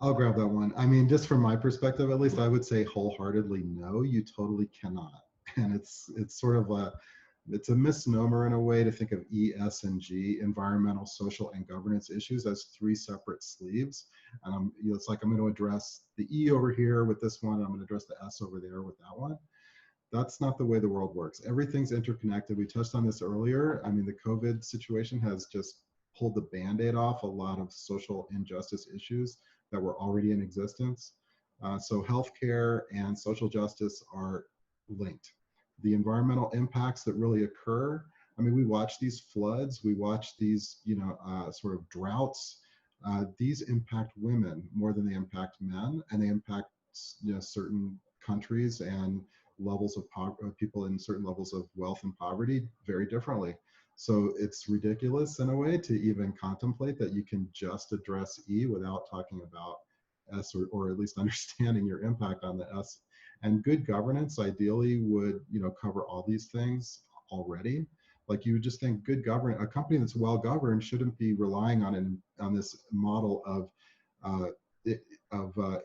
I'll grab that one. I mean, just from my perspective, at least, I would say wholeheartedly no, you totally cannot. And it's sort of it's a misnomer in a way to think of E, S, and G, environmental, social, and governance issues, as three separate sleeves. And it's like I'm going to address the E over here with this one, and I'm going to address the S over there with that one. That's not the way the world works. Everything's interconnected. We touched on this earlier. I mean, the COVID situation has just pulled the Band-Aid off a lot of social injustice issues that were already in existence. So healthcare and social justice are linked. The environmental impacts that really occur, I mean, we watch these floods, we watch these, sort of droughts. These impact women more than they impact men, and they impact, certain countries and levels of people in certain levels of wealth and poverty very differently. So it's ridiculous in a way to even contemplate that you can just address E without talking about S, or at least understanding your impact on the S. And good governance ideally would, cover all these things already. Like, you would just think good governance, a company that's well governed shouldn't be relying on this model of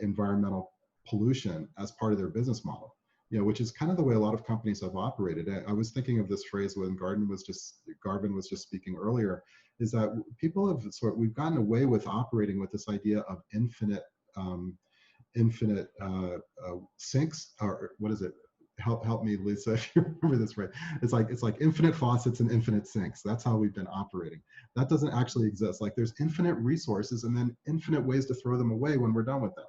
environmental pollution as part of their business model. Which is kind of the way a lot of companies have operated. I was thinking of this phrase when Garvin was just speaking earlier, is that we've gotten away with operating with this idea of infinite sinks, or what is it? Help me, Lisa, if you remember this right. It's like infinite faucets and infinite sinks. That's how we've been operating. That doesn't actually exist. Like, there's infinite resources and then infinite ways to throw them away when we're done with them.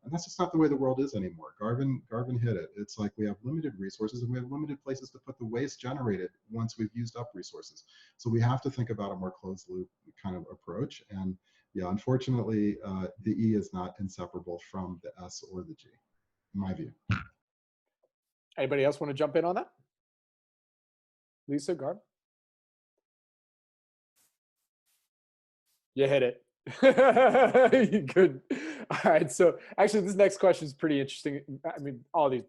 And that's just not the way the world is anymore. Garvin hit it. It's like we have limited resources and we have limited places to put the waste generated once we've used up resources. So we have to think about a more closed loop kind of approach. And yeah, unfortunately, the E is not inseparable from the S or the G, in my view. Anybody else want to jump in on that? Lisa, Garb? You hit it. Good. All right. So actually, this next question is pretty interesting. I mean, all these,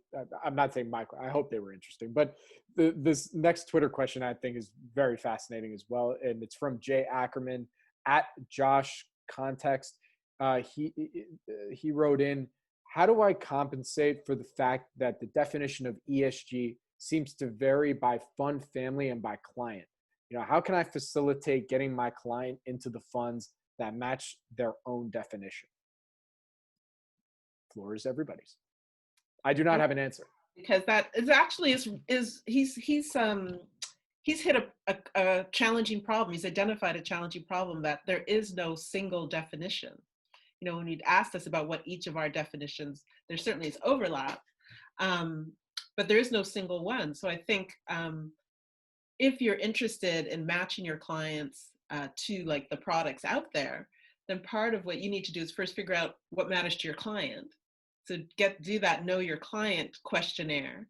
I'm not saying I hope they were interesting, but this next Twitter question I think is very fascinating as well. And it's from Jay Ackerman at Josh Context. He wrote in, how do I compensate for the fact that the definition of ESG seems to vary by fund family and by client? How can I facilitate getting my client into the funds that match their own definition? Floor is everybody's. I do not have an answer. Because that is actually he's hit a challenging problem. He's identified a challenging problem, that there is no single definition. When you'd asked us about what each of our definitions, there certainly is overlap, but there is no single one. So I think if you're interested in matching your clients to like the products out there, then part of what you need to do is first figure out what matters to your client. So do that know your client questionnaire,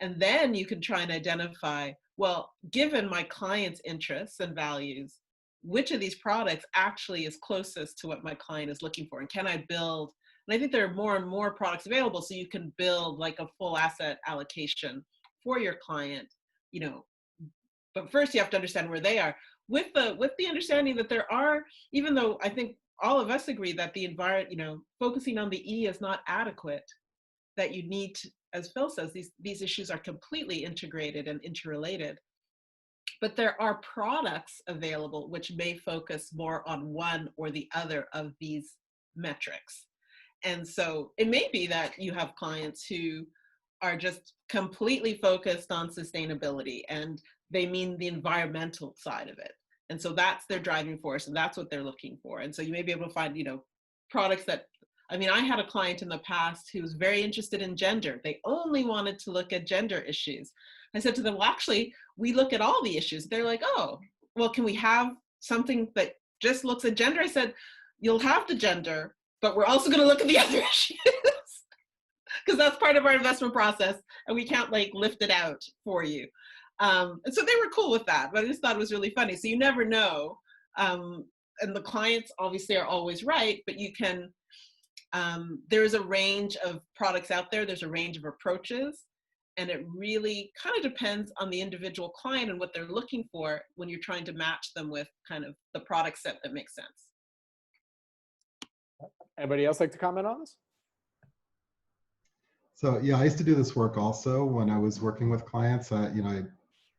And then you can try and identify, well, given my client's interests and values, which of these products actually is closest to what my client is looking for? And can I build, and I think there are more and more products available, so you can build like a full asset allocation for your client, you know, but first you have to understand where they are with the understanding that there are, even though I think all of us agree that the environment, you know, focusing on the E is not adequate, that you need to, as Phil says, these issues are completely integrated and interrelated. But there are products available which may focus more on one or the other of these metrics. And so it may be that you have clients who are just completely focused on sustainability, and they mean the environmental side of it. And so that's their driving force, and that's what they're looking for. And so you may be able to find, you know, products that, I mean, I had a client in the past who was very interested in gender. They only wanted to look at gender issues. I said to them, well, actually, we look at all the issues. They're like, oh, well, can we have something that just looks at gender? I said, you'll have the gender, but we're also going to look at the other issues because that's part of our investment process, and we can't like lift it out for you. And so they were cool with that, but I just thought it was really funny. So you never know. And the clients obviously are always right, but you can, there's a range of products out there. There's a range of approaches. And it really kind of depends on the individual client and what they're looking for when you're trying to match them with kind of the product set that makes sense. Anybody else like to comment on this? So yeah, I used to do this work also when I was working with clients. You know,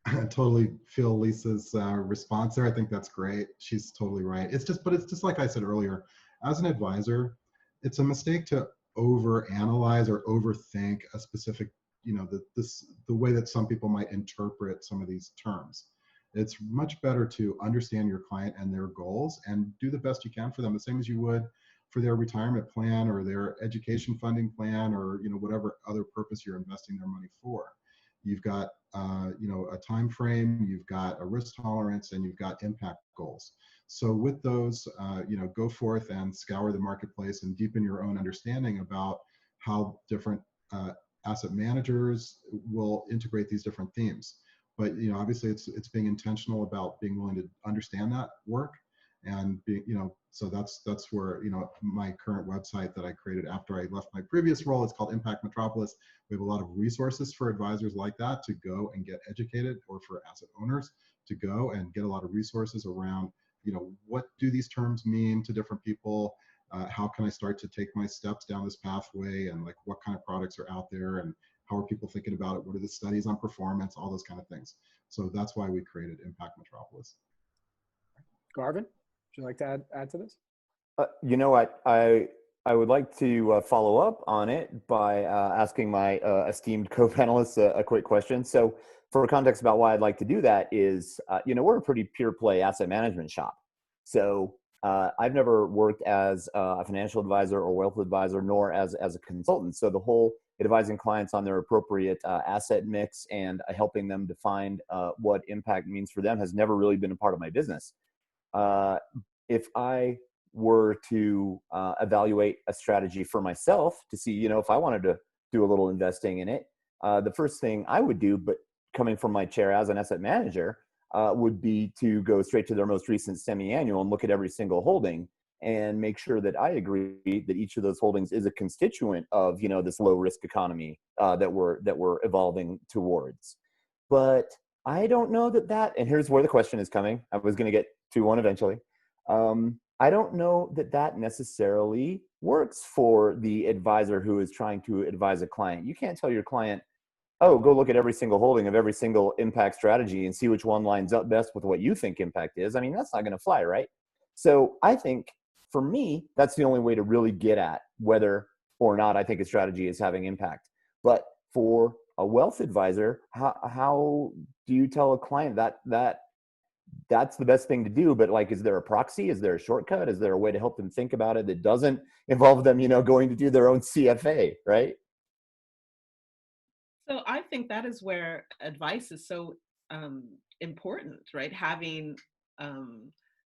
I totally feel Lisa's response there. I think that's great. She's totally right. But it's just like I said earlier, as an advisor, it's a mistake to overanalyze or overthink a specific, you know, the way that some people might interpret some of these terms. It's much better to understand your client and their goals and do the best you can for them, the same as you would for their retirement plan or their education funding plan, or, you know, whatever other purpose you're investing their money for. You've got, you know, a time frame, you've got a risk tolerance, and you've got impact goals. So with those, you know, go forth and scour the marketplace and deepen your own understanding about how different asset managers will integrate these different themes. But, you know, obviously it's being intentional about being willing to understand that work and being, you know, so that's where, you know, my current website that I created after I left my previous role, it's called Impact Metropolis. We have a lot of resources for advisors like that to go and get educated, or for asset owners to go and get a lot of resources around, you know, what do these terms mean to different people? How can I start to take my steps down this pathway, and like what kind of products are out there, and how are people thinking about it? What are the studies on performance? All those kind of things. So that's why we created Impact Metropolis. Garvin, would you like to add to this? You know what, I would like to follow up on it by asking my esteemed co-panelists a quick question. So for context about why I'd like to do that is, you know, we're a pretty pure play asset management shop. So I've never worked as a financial advisor or wealth advisor, nor as a consultant. So the whole advising clients on their appropriate asset mix and helping them define what impact means for them has never really been a part of my business. If I were to evaluate a strategy for myself to see, you know, if I wanted to do a little investing in it, the first thing I would do, but coming from my chair as an asset manager, would be to go straight to their most recent semi-annual and look at every single holding and make sure that I agree that each of those holdings is a constituent of, you know, this low risk economy that we're evolving towards. But I don't know that, and here's where the question is coming. I was going to get to one eventually. I don't know that necessarily works for the advisor who is trying to advise a client. You can't tell your client, oh, go look at every single holding of every single impact strategy and see which one lines up best with what you think impact is. I mean, that's not going to fly, right? So I think for me, that's the only way to really get at whether or not I think a strategy is having impact. But for a wealth advisor, how do you tell a client that that's the best thing to do? But like, is there a proxy? Is there a shortcut? Is there a way to help them think about it that doesn't involve them, you know, going to do their own CFA, right? So I think that is where advice is so important, right? Having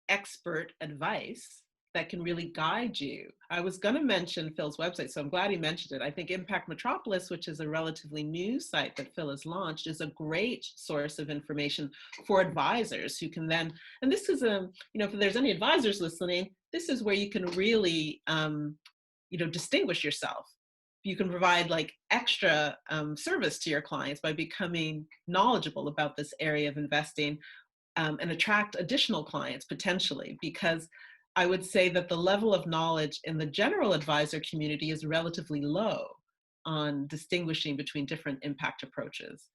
expert advice that can really guide you. I was going to mention Phil's website, so I'm glad he mentioned it. I think Impact Metropolis, which is a relatively new site that Phil has launched, is a great source of information for advisors who can then, and this is if there's any advisors listening, this is where you can really, distinguish yourself. You can provide like extra service to your clients by becoming knowledgeable about this area of investing, and attract additional clients potentially, because I would say that the level of knowledge in the general advisor community is relatively low on distinguishing between different impact approaches.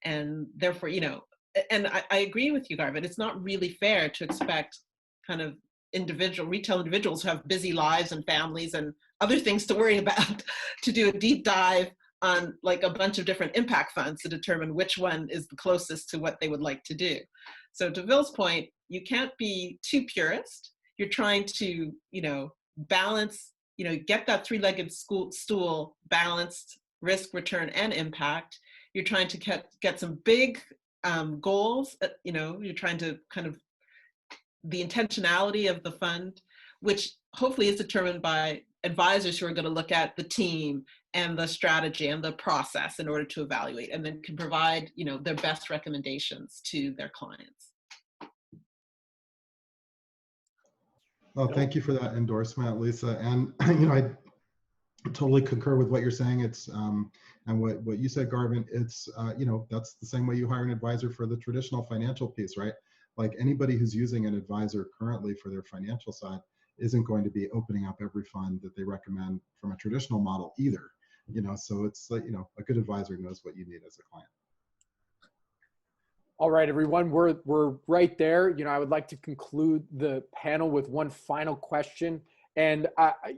And therefore, and I agree with you, Garvin, it's not really fair to expect kind of retail individuals who have busy lives and families and other things to worry about to do a deep dive on like a bunch of different impact funds to determine which one is the closest to what they would like to do. So to Phil's point, you can't be too purist. You're trying to, balance, get that three-legged stool balanced, risk, return, and impact. You're trying to get some big goals. You're trying to kind of the intentionality of the fund, which hopefully is determined by advisors who are going to look at the team and the strategy and the process in order to evaluate, and then can provide, their best recommendations to their clients. Well, thank you for that endorsement, Lisa. And I totally concur with what you're saying. It's and what you said, Garvin. It's that's the same way you hire an advisor for the traditional financial piece, right? Like anybody who's using an advisor currently for their financial side isn't going to be opening up every fund that they recommend from a traditional model either. So it's like a good advisor knows what you need as a client. All right, everyone, we're right there. I would like to conclude the panel with one final question. And,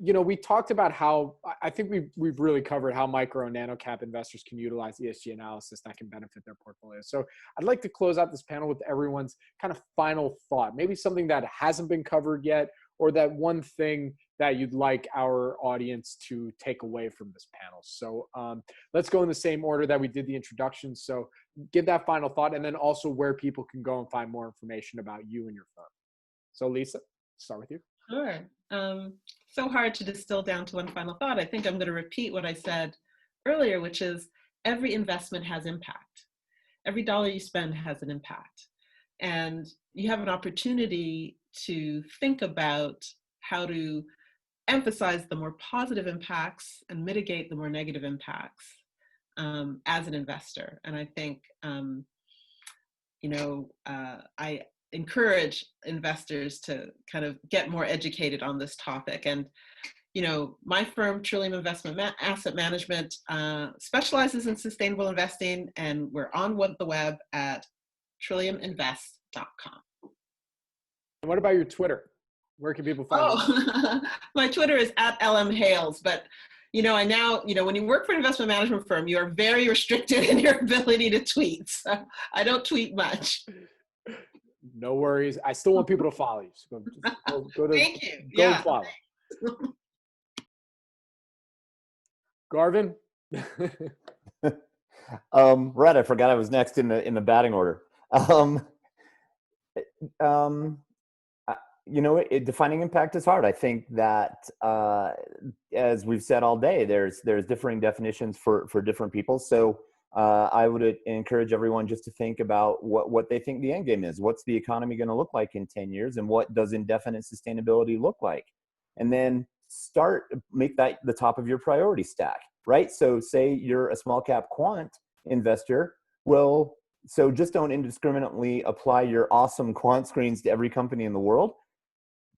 we talked about how, I think we've really covered how micro and nano cap investors can utilize ESG analysis that can benefit their portfolio. So I'd like to close out this panel with everyone's kind of final thought, maybe something that hasn't been covered yet, or that one thing that you'd like our audience to take away from this panel. So let's go in the same order that we did the introduction. So give that final thought, and then also where people can go and find more information about you and your firm. So Lisa, start with you. Sure. So hard to distill down to one final thought. I think I'm going to repeat what I said earlier, which is every investment has impact. Every dollar you spend has an impact. And you have an opportunity to think about how to emphasize the more positive impacts and mitigate the more negative impacts as an investor. And I think, I encourage investors to kind of get more educated on this topic. And, my firm, Trillium Asset Management, specializes in sustainable investing, and we're on the web at trilliuminvest.com. And what about your Twitter? Where can people find you? My Twitter is at @LMHayles, but I now, when you work for an investment management firm, you are very restricted in your ability to tweet. So I don't tweet much. No worries. I still want people to follow you. So go to, Thank you. Go and follow. Garvin? Right, I forgot I was next in the batting order. Defining impact is hard. I think that, as we've said all day, there's differing definitions for different people. So I would encourage everyone just to think about what they think the end game is. What's the economy going to look like in 10 years, and what does indefinite sustainability look like? And then make that the top of your priority stack, right? So say you're a small cap quant investor. Well, so just don't indiscriminately apply your awesome quant screens to every company in the world.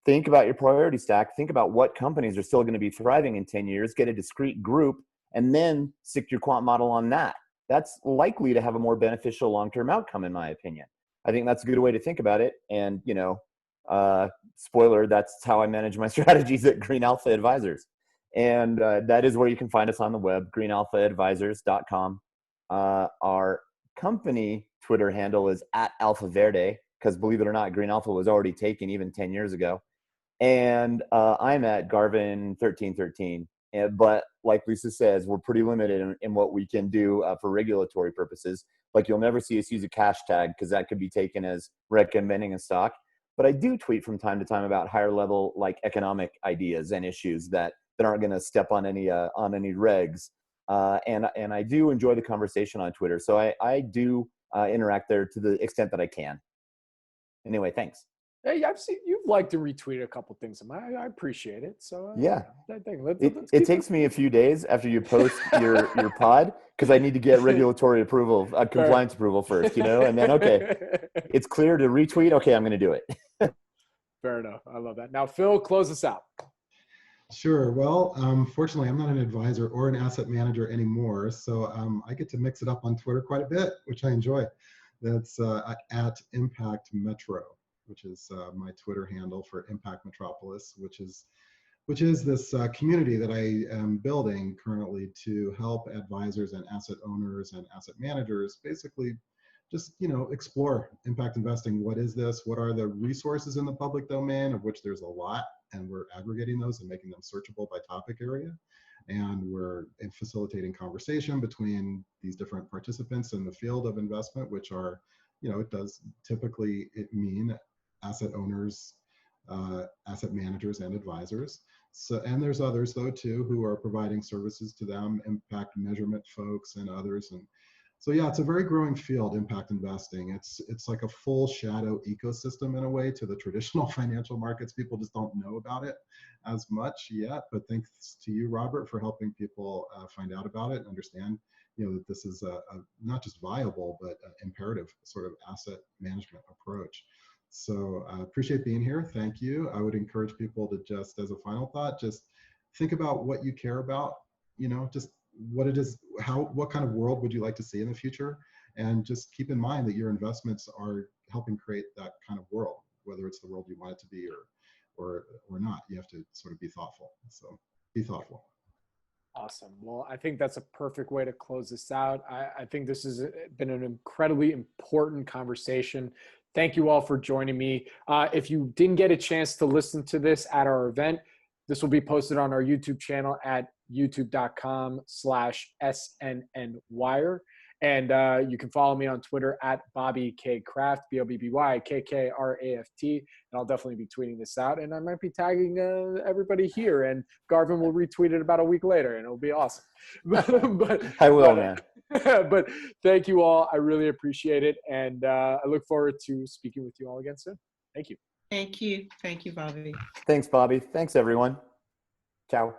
Think about your priority stack. Think about what companies are still going to be thriving in 10 years, get a discrete group, and then stick your quant model on that. That's likely to have a more beneficial long-term outcome, in my opinion. I think that's a good way to think about it. And, spoiler, that's how I manage my strategies at Green Alpha Advisors. And that is where you can find us on the web, greenalphaadvisors.com. Our company Twitter handle is @AlphaVerde, because believe it or not, Green Alpha was already taken even 10 years ago. And I'm at Garvin1313. But like Lisa says, we're pretty limited in what we can do for regulatory purposes. Like, you'll never see us use a cash tag, because that could be taken as recommending a stock. but I do tweet from time to time about higher level, like economic ideas and issues that aren't going to step on any regs. And I do enjoy the conversation on Twitter. So I do interact there to the extent that I can. Anyway, thanks. Hey, I've seen you've liked and retweeted a couple things. I appreciate it. So yeah, let's it takes me a few days after you post your pod, because I need to get regulatory approval, compliance approval first, and then okay, it's clear to retweet. Okay, I'm going to do it. Fair enough. I love that. Now, Phil, close us out. Sure. Well, fortunately, I'm not an advisor or an asset manager anymore, so I get to mix it up on Twitter quite a bit, which I enjoy. That's at Impact Metro, which is my Twitter handle for Impact Metropolis, which is this community that I am building currently to help advisors and asset owners and asset managers basically just explore impact investing. What is this? What are the resources in the public domain, of which there's a lot, and we're aggregating those and making them searchable by topic area. And we're facilitating conversation between these different participants in the field of investment, which are, it does typically mean asset owners, asset managers, and advisors. So, and there's others though too who are providing services to them, impact measurement folks and others. And so yeah, it's a very growing field, impact investing. It's like a full shadow ecosystem in a way to the traditional financial markets. People just don't know about it as much yet, but thanks to you, Robert, for helping people find out about it and understand, that this is a not just viable, but imperative sort of asset management approach. So I appreciate being here. Thank you. I would encourage people to just, as a final thought, just think about what you care about, just what it is, what kind of world would you like to see in the future? And just keep in mind that your investments are helping create that kind of world, whether it's the world you want it to be or not. You have to sort of be thoughtful. So be thoughtful. Awesome. Well, I think that's a perfect way to close this out. I think this has been an incredibly important conversation. Thank you all for joining me. If you didn't get a chance to listen to this at our event, this will be posted on our YouTube channel at youtube.com/SNNWire. And you can follow me on Twitter at Bobby K. Kraft, BOBBYKKRAFT. And I'll definitely be tweeting this out. And I might be tagging everybody here. And Garvin will retweet it about a week later, and it'll be awesome. but I will, man. But thank you all. I really appreciate it. And I look forward to speaking with you all again soon. Thank you. Thank you. Thank you, Bobby. Thanks, Bobby. Thanks, everyone. Ciao.